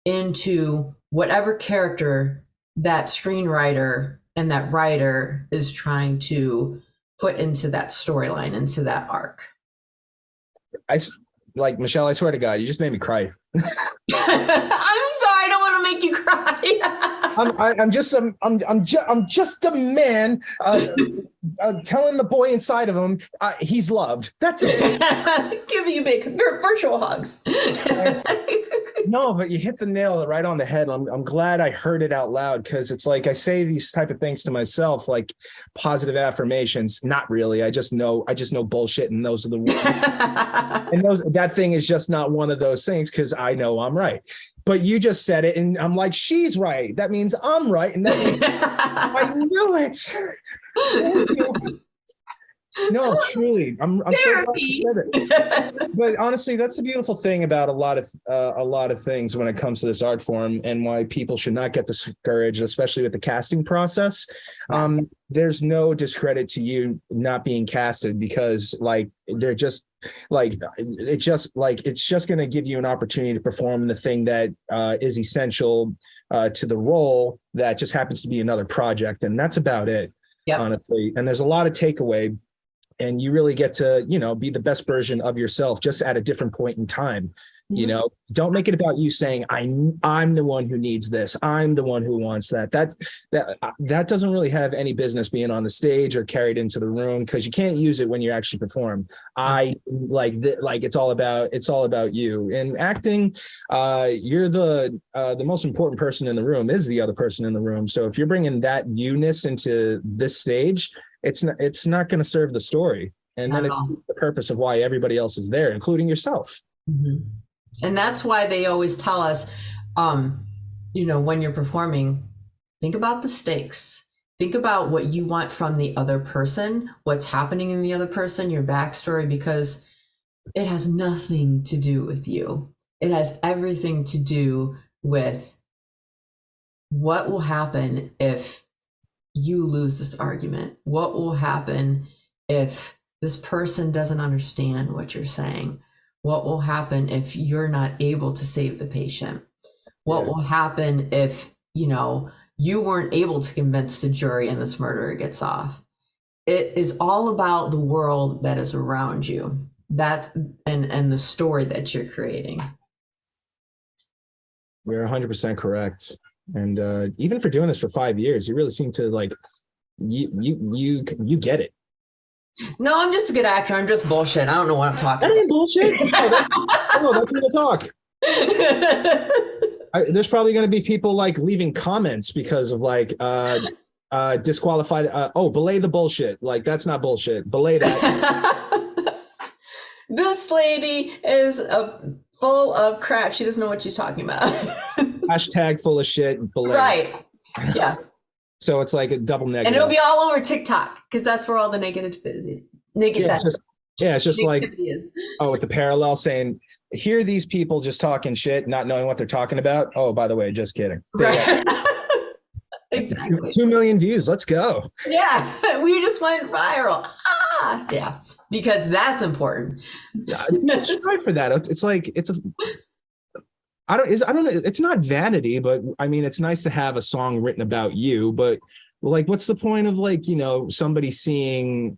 into whatever character that screenwriter and that writer is trying to put into that storyline, into that arc. Like, Michelle, I swear to God, you just made me cry. I'm sorry, I don't want to make you cry. I'm just a man telling the boy inside of him he's loved. That's it. Giving you big virtual hugs. No, but you hit the nail right on the head. I'm glad I heard it out loud, because it's like I say these type of things to myself, like positive affirmations. Not really. I just know bullshit, and those are the and that thing is just not one of those things, because I know I'm right. But you just said it, and I'm like, she's right. That means I'm right, and that means I knew it. Thank you. No, truly, I'm so glad you said it. But honestly, that's the beautiful thing about a lot of things when it comes to this art form, and why people should not get discouraged, especially with the casting process. There's no discredit to you not being casted, because they're just it's just going to give you an opportunity to perform the thing that is essential to the role, that just happens to be another project, and that's about it. Honestly. And there's a lot of takeaway. And you really get to, be the best version of yourself, just at a different point in time. Mm-hmm. Don't make it about you saying, I'm the one who needs this. I'm the one who wants that. That doesn't really have any business being on the stage or carried into the room, because you can't use it when you actually perform. It's all about you. In acting, you're the most important person in the room is the other person in the room. So if you're bringing that you-ness into this stage, it's not going to serve the story. And then it's the purpose of why everybody else is there, including yourself. Mm-hmm. And that's why they always tell us, when you're performing, think about the stakes. Think about what you want from the other person, what's happening in the other person, your backstory, because it has nothing to do with you. It has everything to do with what will happen if you lose this argument. What will happen if this person doesn't understand what you're saying? What will happen if you're not able to save the patient? What will happen if, you weren't able to convince the jury and this murderer gets off? It is all about the world that is around you, and the story that you're creating. You're 100% correct. And even for doing this for 5 years, you really seem to you get it. No, I'm just a good actor. I'm just bullshit. I don't know what I'm talking about. That ain't bullshit. That's real talk. There's probably going to be people leaving comments because of disqualified. Belay the bullshit. That's not bullshit. Belay that. This lady is full of crap. She doesn't know what she's talking about. Hashtag full of shit. Belay. Right. Yeah. So it's like a double negative. And it'll be all over TikTok, because that's where all the negativity is. It's just with the parallel saying, hear these people just talking shit, not knowing what they're talking about. Oh, by the way, just kidding. Right. Exactly. 2 million views. Let's go. Yeah. We just went viral. Yeah. Because that's important. Strive for that. I don't know. It's not vanity, but I mean, it's nice to have a song written about you, but like, what's the point of like, somebody seeing,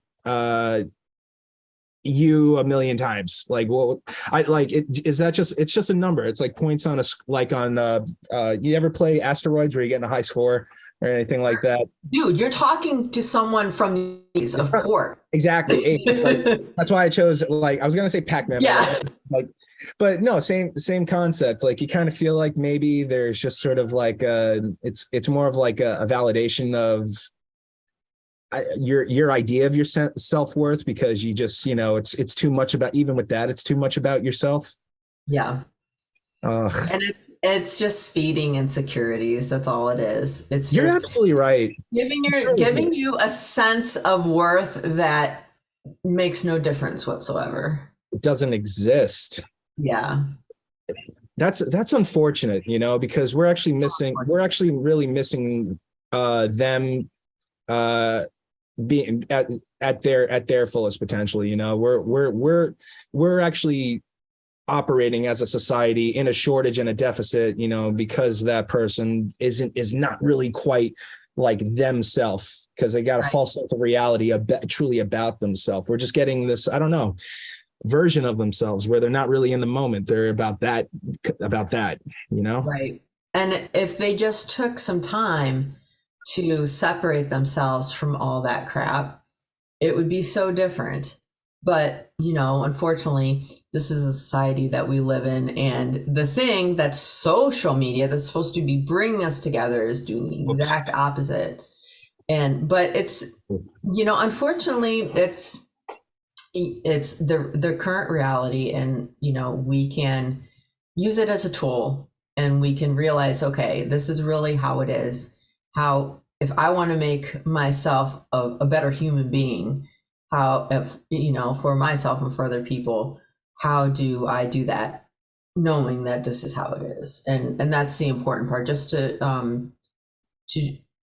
you a million times? Like, well, I like it. Is that just, it's just a number. It's like points on like on, you ever play asteroids where you get in a high score or anything like that? Dude, you're talking to someone from these, of course. Exactly. Like, that's why I chose, like, I was going to say Pac-Man. Yeah. But no, same concept. Like, you kind of feel like maybe there's just sort of like, it's more of like a validation of your idea of your self-worth, because you just, it's too much about, even with that, it's too much about yourself. Yeah. Ugh. And it's just feeding insecurities. That's all it is. It's You're just absolutely right. giving you a sense of worth that makes no difference whatsoever. It doesn't exist. Yeah. That's unfortunate, because we're actually really missing them being at their fullest potential. We're actually operating as a society in a shortage and a deficit, because that person is not really quite like themselves, because they got a false sense of reality truly about themselves. We're just getting this, I don't know, version of themselves where they're not really in the moment. They're about that, Right. And if they just took some time to separate themselves from all that crap, it would be so different. But, unfortunately, this is a society that we live in. And the thing that social media that's supposed to be bringing us together is doing the exact opposite. But it's, unfortunately, it's the current reality. And, we can use it as a tool, and we can realize, okay, this is really how it is. How, if I want to make myself a better human being, how, if, for myself and for other people, how do I do that? Knowing that this is how it is. And that's the important part, just to,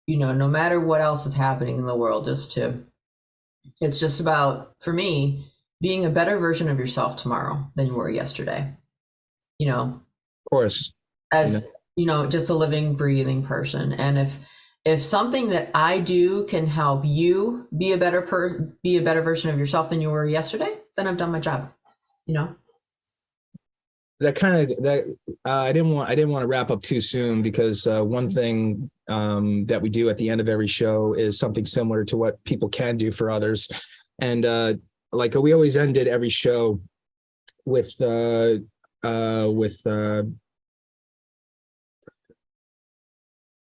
no matter what else is happening in the world, it's just about, for me, being a better version of yourself tomorrow than you were yesterday. Of course. As just a living, breathing person. And if something that I do can help you be a better version of yourself than you were yesterday, then I've done my job. That kind of that I didn't want to wrap up too soon, because one thing that we do at the end of every show is something similar to what people can do for others. And like we always ended every show with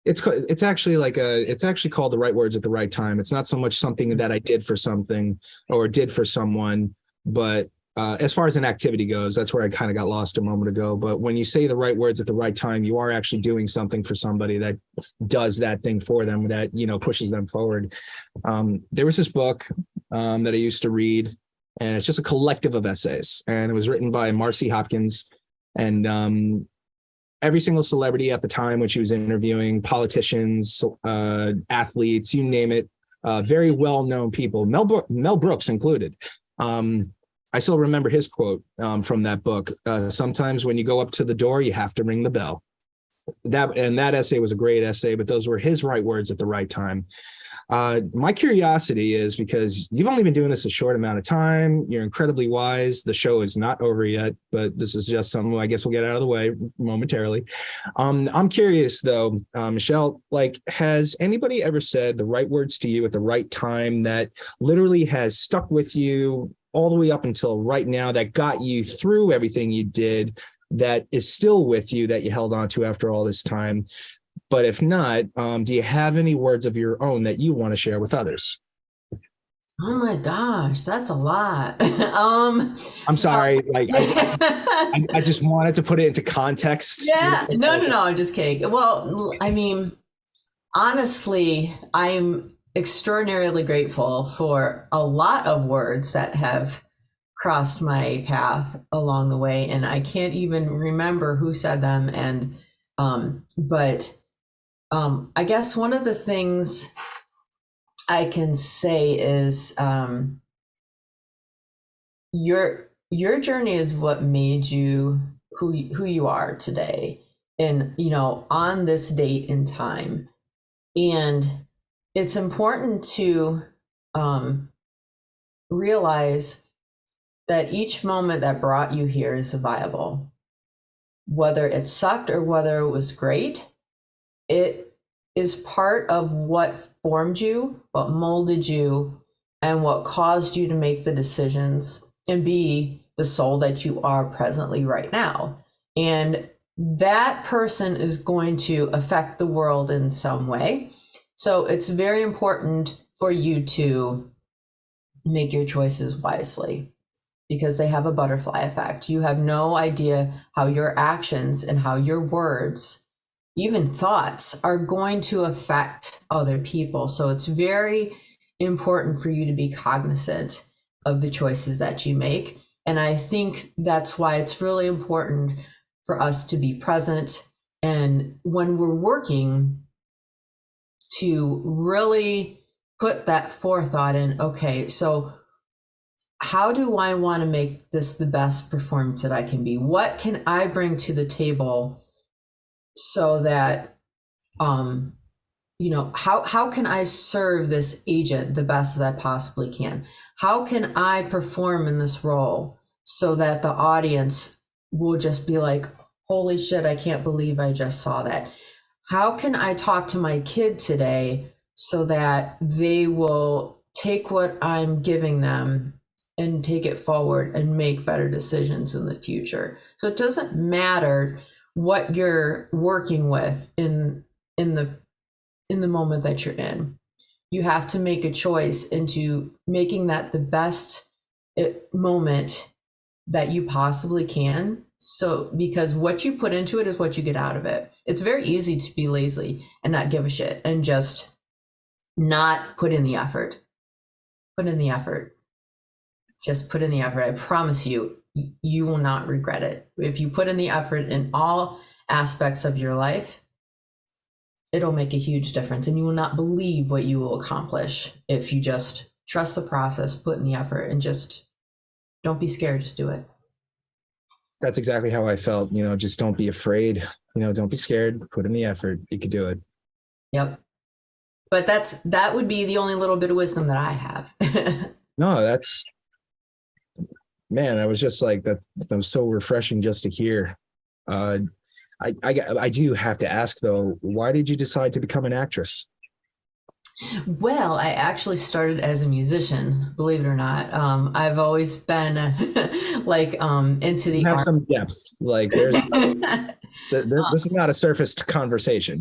it's actually called The Right Words at the Right Time. It's not so much something that I did for something or did for someone, but as far as an activity goes, that's where I kind of got lost a moment ago. But when you say the right words at the right time, you are actually doing something for somebody that does that thing for them, that, pushes them forward. There was this book that I used to read, and it's just a collective of essays, and it was written by Marcy Hopkins. And every single celebrity at the time when she was interviewing, politicians, athletes, you name it, very well-known people, Mel Brooks included. I still remember his quote from that book. Sometimes when you go up to the door, you have to ring the bell. That essay was a great essay, but those were his right words at the right time. My curiosity is, because you've only been doing this a short amount of time, you're incredibly wise. The show is not over yet, but this is just something I guess we'll get out of the way momentarily. I'm curious though, Michelle, like, has anybody ever said the right words to you at the right time that literally has stuck with you all the way up until right now, that got you through everything you did, that is still with you, that you held on to after all this time? But if not, do you have any words of your own that you want to share with others? Oh my gosh, that's a lot. I'm sorry, like I just wanted to put it into context. Yeah, no, I'm just kidding. Well, I mean, honestly, I'm extraordinarily grateful for a lot of words that have crossed my path along the way, and I can't even remember who said them. And but I guess one of the things I can say is your journey is what made you who you are today, and on this date in time. And it's important to realize that each moment that brought you here is viable. Whether it sucked or whether it was great, it is part of what formed you, what molded you, and what caused you to make the decisions and be the soul that you are presently right now. And that person is going to affect the world in some way. So it's very important for you to make your choices wisely, because they have a butterfly effect. You have no idea how your actions and how your words, even thoughts, are going to affect other people. So it's very important for you to be cognizant of the choices that you make. And I think that's why it's really important for us to be present. And when we're working, to really put that forethought in, okay, so how do I want to make this the best performance that I can be? What can I bring to the table so that, how can I serve this agent the best as I possibly can? How can I perform in this role so that the audience will just be like, holy shit, I can't believe I just saw that. How can I talk to my kid today so that they will take what I'm giving them and take it forward and make better decisions in the future? So it doesn't matter what you're working with in the moment that you're in. You have to make a choice into making that the best moment that you possibly can. So, because what you put into it is what you get out of it. It's very easy to be lazy and not give a shit and just not put in the effort. Put in the effort. Just put in the effort. I promise you, you will not regret it. If you put in the effort in all aspects of your life, it'll make a huge difference, and you will not believe what you will accomplish if you just trust the process, put in the effort, and just don't be scared. Just do it. That's exactly how I felt. Just don't be afraid. Don't be scared. Put in the effort. You could do it. Yep. But that would be the only little bit of wisdom that I have. No, man, I was just like, that was so refreshing just to hear. I do have to ask though, why did you decide to become an actress? Well, I actually started as a musician, believe it or not. I've always been into the Have art. some depth. Like this is not a surfaced conversation.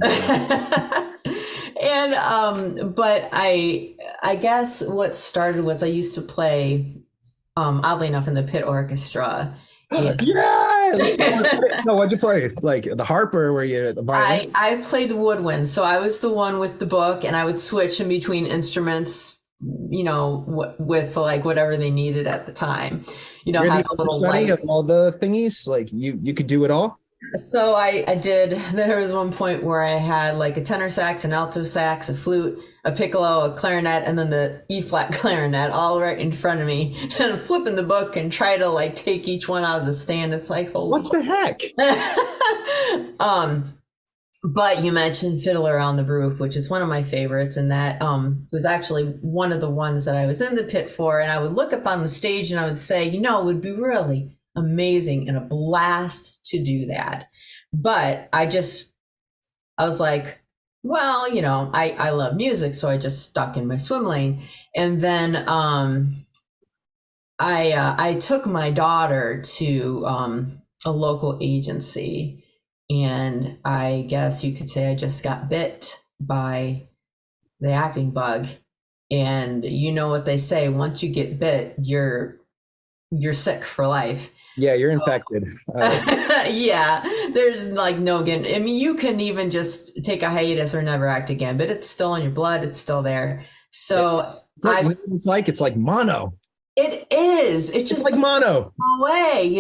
And but I guess what started was I used to play, oddly enough, in the pit orchestra. Yeah. No, what'd you play? Like the harp, or were you the violin? I played the woodwind, so I was the one with the book, and I would switch in between instruments, with like whatever they needed at the time. You're Had the a little understudy light. of all the thingies. Like you could do it all. So I did. There was one point where I had like a tenor sax, an alto sax, a flute, a piccolo, a clarinet, and then the E flat clarinet all right in front of me. And I'm flipping the book and try to like take each one out of the stand. It's like, holy. What the heck? But you mentioned Fiddler on the Roof, which is one of my favorites, and that was actually one of the ones that I was in the pit for. And I would look up on the stage and I would say, it would be really amazing and a blast to do that. But I was like, well, I love music, so I just stuck in my swim lane. And then I took my daughter to a local agency, and I guess you could say I just got bit by the acting bug. And you know what they say, once you get bit, you're sick for life. Yeah, you're infected. Yeah, there's like no getting. I mean, you can even just take a hiatus or never act again, but it's still in your blood. It's still there. So It's like mono. it is. It's just like mono. away,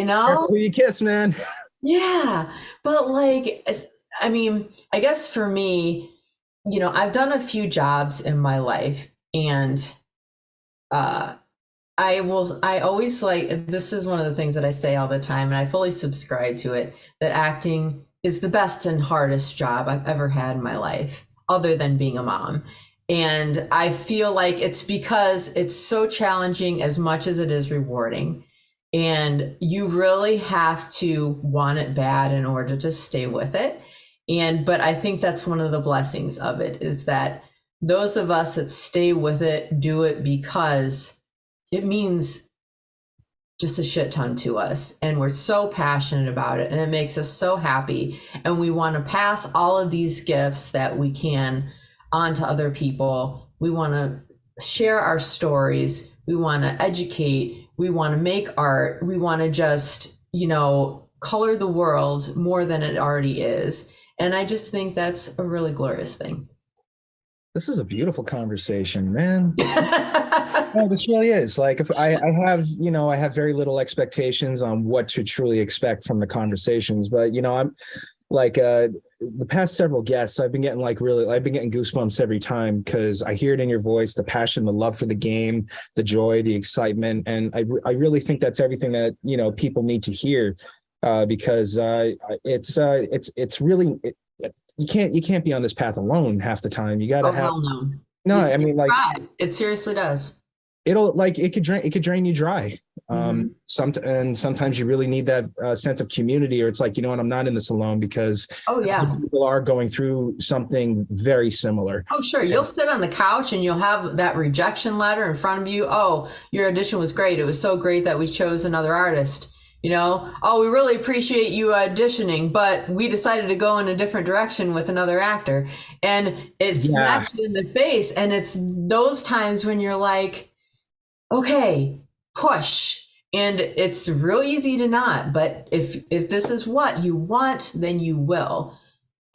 Who you kiss, man. Yeah, but like, I mean, I guess for me, I've done a few jobs in my life, and I always like, this is one of the things that I say all the time, and I fully subscribe to it, that acting is the best and hardest job I've ever had in my life, other than being a mom. And I feel like it's because it's so challenging as much as it is rewarding. And you really have to want it bad in order to stay with it. But I think that's one of the blessings of it, is that those of us that stay with it do it because it means just a shit ton to us, and we're so passionate about it, and it makes us so happy, and we want to pass all of these gifts that we can on to other people. We want to share our stories, we want to educate, we want to make art, we want to just, color the world more than it already is. And I just think that's a really glorious thing. This is a beautiful conversation, man. No, this really is. Like, if I have, I have very little expectations on what to truly expect from the conversations, but I'm like, the past several guests, I've been getting goosebumps every time, because I hear it in your voice, the passion, the love for the game, the joy, the excitement. And I really think that's everything that, people need to hear, because it's really, you can't be on this path alone half the time. You got to have, hell no. no, I mean, like, it seriously does. It could drain you dry. Sometimes you really need that sense of community, or it's like, I'm not in this alone, because people are going through something very similar. Oh, sure. You'll sit on the couch and you'll have that rejection letter in front of you. Oh, your audition was great. It was so great that we chose another artist. Oh, we really appreciate you auditioning, but we decided to go in a different direction with another actor. And it smacks you in the face. And it's those times when you're like, okay, push. And it's real easy to not, but if this is what you want, then you will.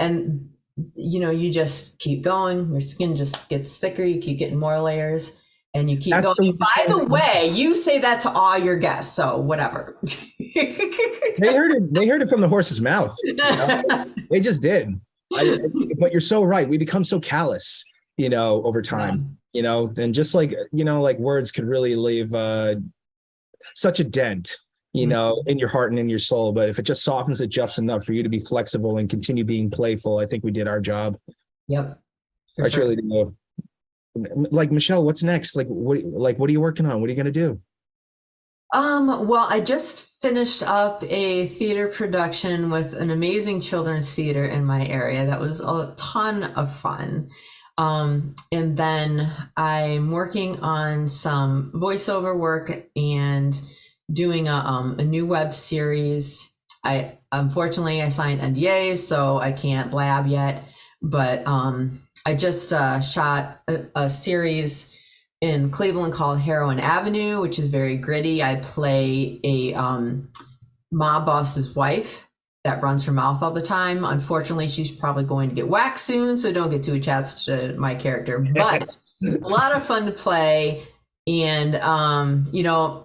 And you just keep going, your skin just gets thicker, you keep getting more layers, and you keep going. By the way, you say that to all your guests, so whatever. They heard it from the horse's mouth. They just did. But you're so right. We become so callous, over time. And just like, like words could really leave such a dent, in your heart and in your soul. But if it just softens it just enough for you to be flexible and continue being playful, I think we did our job. Yep. I truly do. Like, Michelle, what's next? What are you working on? What are you going to do? Well, I just finished up a theater production with an amazing children's theater in my area. That was a ton of fun. And then I'm working on some voiceover work and doing a new web series. Unfortunately I signed NDAs, so I can't blab yet, but I just shot a series in Cleveland called Heroin Avenue, which is very gritty. I play a mob boss's wife that runs her mouth all the time. Unfortunately, she's probably going to get whacked soon, so don't get too attached to my character. But a lot of fun to play. And,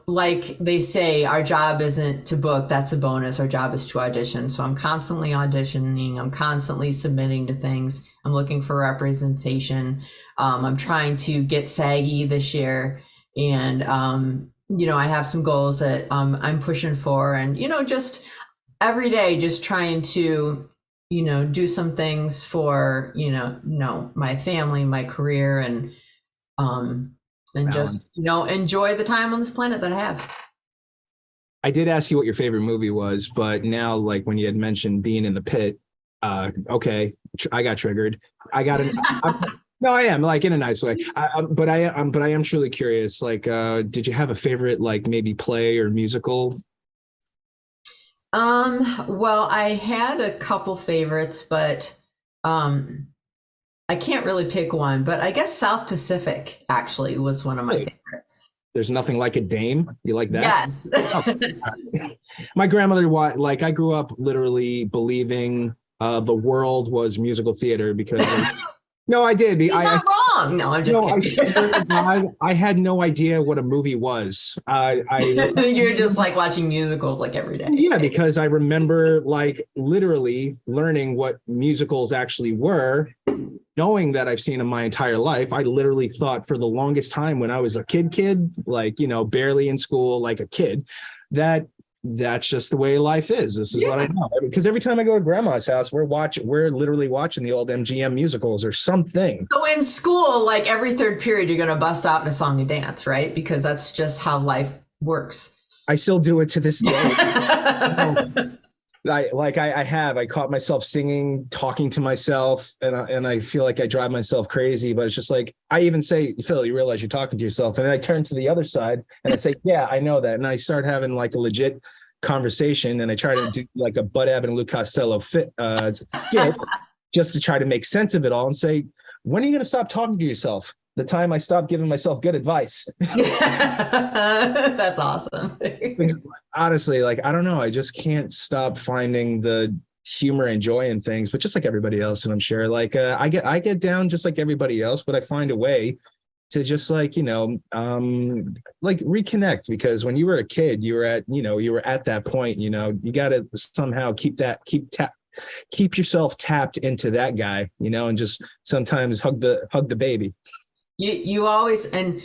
like they say, our job isn't to book, that's a bonus. Our job is to audition. So I'm constantly auditioning. I'm constantly submitting to things. I'm looking for representation. I'm trying to get SAGgy this year. And, I have some goals that I'm pushing for. And, just every day, just trying to, do some things for, my family, my career, and just, enjoy the time on this planet that I have. I did ask you what your favorite movie was, but now, like, when you had mentioned being in the pit, okay, I got triggered. No, I am, like, in a nice way. But I am truly curious. Like, did you have a favorite, like, maybe play or musical? Well, I had a couple favorites, but I can't really pick one, but I guess South Pacific actually was one of my favorites. There's Nothing Like a Dame. You like that? Yes. Oh. My grandmother, like, I grew up literally believing the world was musical theater because no, I did. He's not wrong. No, I'm just kidding. I had no idea what a movie was. You're just like watching musicals like every day. Yeah, because I remember like literally learning what musicals actually were knowing that I've seen in my entire life, I literally thought for the longest time when I was a kid, like, barely in school, like a kid, that's just the way life is. This is what I know. Because every time I go to grandma's house, we're literally watching the old MGM musicals or something. So in school, like every third period, you're going to bust out in a song and dance, right? Because that's just how life works. I still do it to this day. I caught myself singing, talking to myself, and I feel like I drive myself crazy, but it's just like, I even say, Phil, you realize you're talking to yourself. And then I turn to the other side and I say, yeah, I know that. And I start having like a legit conversation, and I try to do like a Bud Abbott and Lou Costello skit just to try to make sense of it all and say, when are you going to stop talking to yourself? The time I stopped giving myself good advice. That's awesome. Honestly, like, I don't know. I just can't stop finding the humor and joy in things, but just like everybody else. And I'm sure like, I get down just like everybody else, but I find a way to just like, like reconnect, because when you were a kid, you were at that point, you got to somehow keep yourself tapped into that guy, and just sometimes hug the baby. You always, and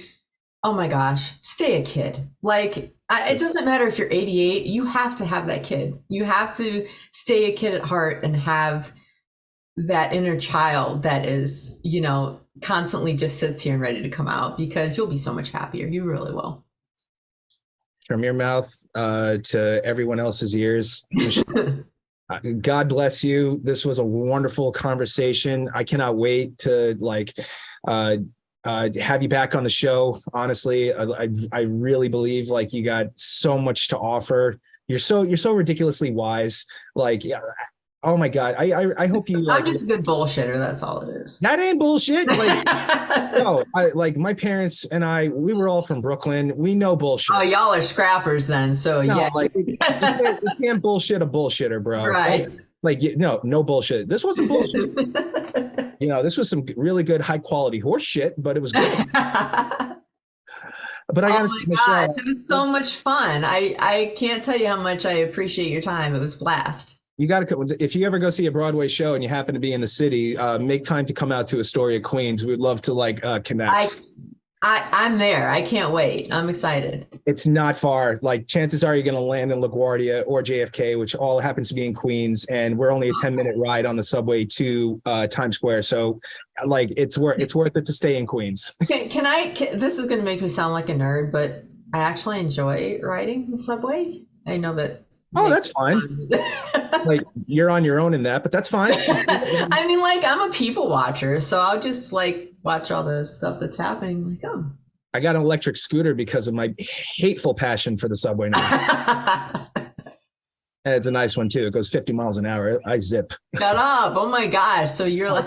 oh my gosh, stay a kid. Like, it doesn't matter if you're 88, you have to have that kid. You have to stay a kid at heart and have that inner child that is, constantly just sits here and ready to come out, because you'll be so much happier. You really will. From your mouth to everyone else's ears. God bless you. This was a wonderful conversation. I cannot wait to have you back on the show. Honestly, I really believe like you got so much to offer. You're so ridiculously wise. Like, oh my God. I hope you. I'm just a good bullshitter. That's all it is. That ain't bullshit. Like, no, my parents and we were all from Brooklyn. We know bullshit. Oh, y'all are scrappers then. So no, yeah. Like, you can't bullshit a bullshitter, bro. Right. Like no bullshit. This wasn't bullshit. This was some really good, high quality horse shit, but it was good. But I gotta say, Michelle, it was so much fun. I can't tell you how much I appreciate your time. It was a blast. You got to, if you ever go see a Broadway show and you happen to be in the city, make time to come out to Astoria, Queens. We'd love to connect. I'm there. I can't wait. I'm excited. It's not far. Like, chances are you're going to land in LaGuardia or JFK, which all happens to be in Queens. And we're only a 10-minute ride on the subway to Times Square. So like, it's worth it to stay in Queens. This is going to make me sound like a nerd, but I actually enjoy riding the subway. I know that. Oh, that's fine. Like, you're on your own in that, but that's fine. I mean, like, I'm a people watcher, so I'll just watch all the stuff that's happening. Like, oh. I got an electric scooter because of my hateful passion for the subway now. And it's a nice one too. It goes 50 miles an hour. I zip. Shut up. Oh my gosh. So you're like,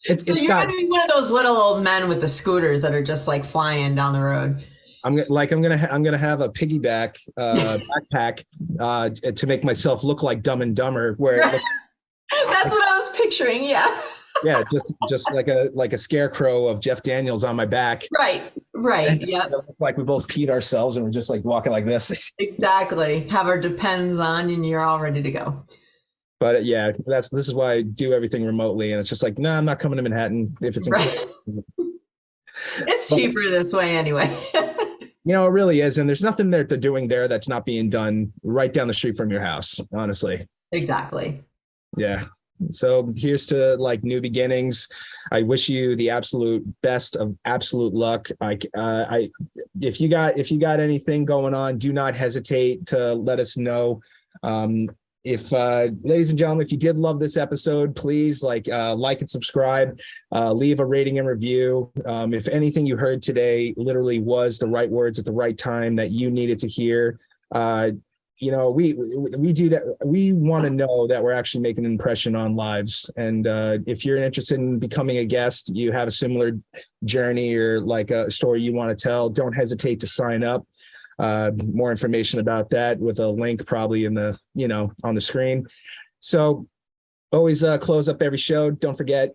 you're going to be one of those little old men with the scooters that are just like flying down the road. I'm gonna have a piggyback backpack to make myself look like Dumb and Dumber. Where that's what I was picturing. Yeah. Yeah, just like a scarecrow of Jeff Daniels on my back. Right. Yeah. Like we both peed ourselves and we're just like walking like this. Exactly. Have our Depends on and you're all ready to go. But yeah, this is why I do everything remotely, and it's just like, no, I'm not coming to Manhattan if it's It's cheaper this way anyway. It really is. And there's nothing they're doing there that's not being done right down the street from your house, honestly. Exactly. Yeah. So here's to like new beginnings. I wish you the absolute best of absolute luck. If you got anything going on, do not hesitate to let us know. Ladies and gentlemen, if you did love this episode, please like and subscribe, leave a rating and review. If anything you heard today literally was the right words at the right time that you needed to hear, we do that. We want to know that we're actually making an impression on lives. And if you're interested in becoming a guest, you have a similar journey or like a story you want to tell, don't hesitate to sign up. More information about that with a link probably in the, on the screen. So always close up every show. Don't forget,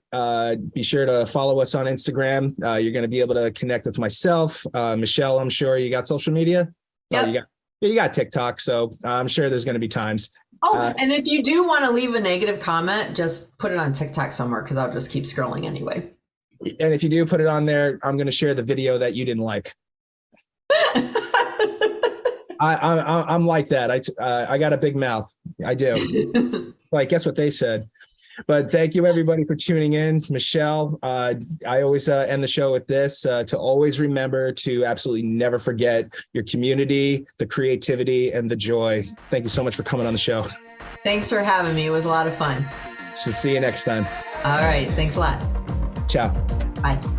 be sure to follow us on Instagram. You're going to be able to connect with myself. Michelle, I'm sure you got social media. Yep. You got TikTok. So I'm sure there's going to be times. And if you do want to leave a negative comment, just put it on TikTok somewhere, because I'll just keep scrolling anyway. And if you do put it on there, I'm going to share the video that you didn't like. I'm like that. I got a big mouth. I do. Like, guess what they said. But thank you everybody for tuning in. Michelle, I always end the show with this, to always remember to absolutely never forget your community, the creativity, and the joy. Thank you so much for coming on the show. Thanks for having me. It was a lot of fun. So see you next time. All right. Thanks a lot. Ciao. Bye.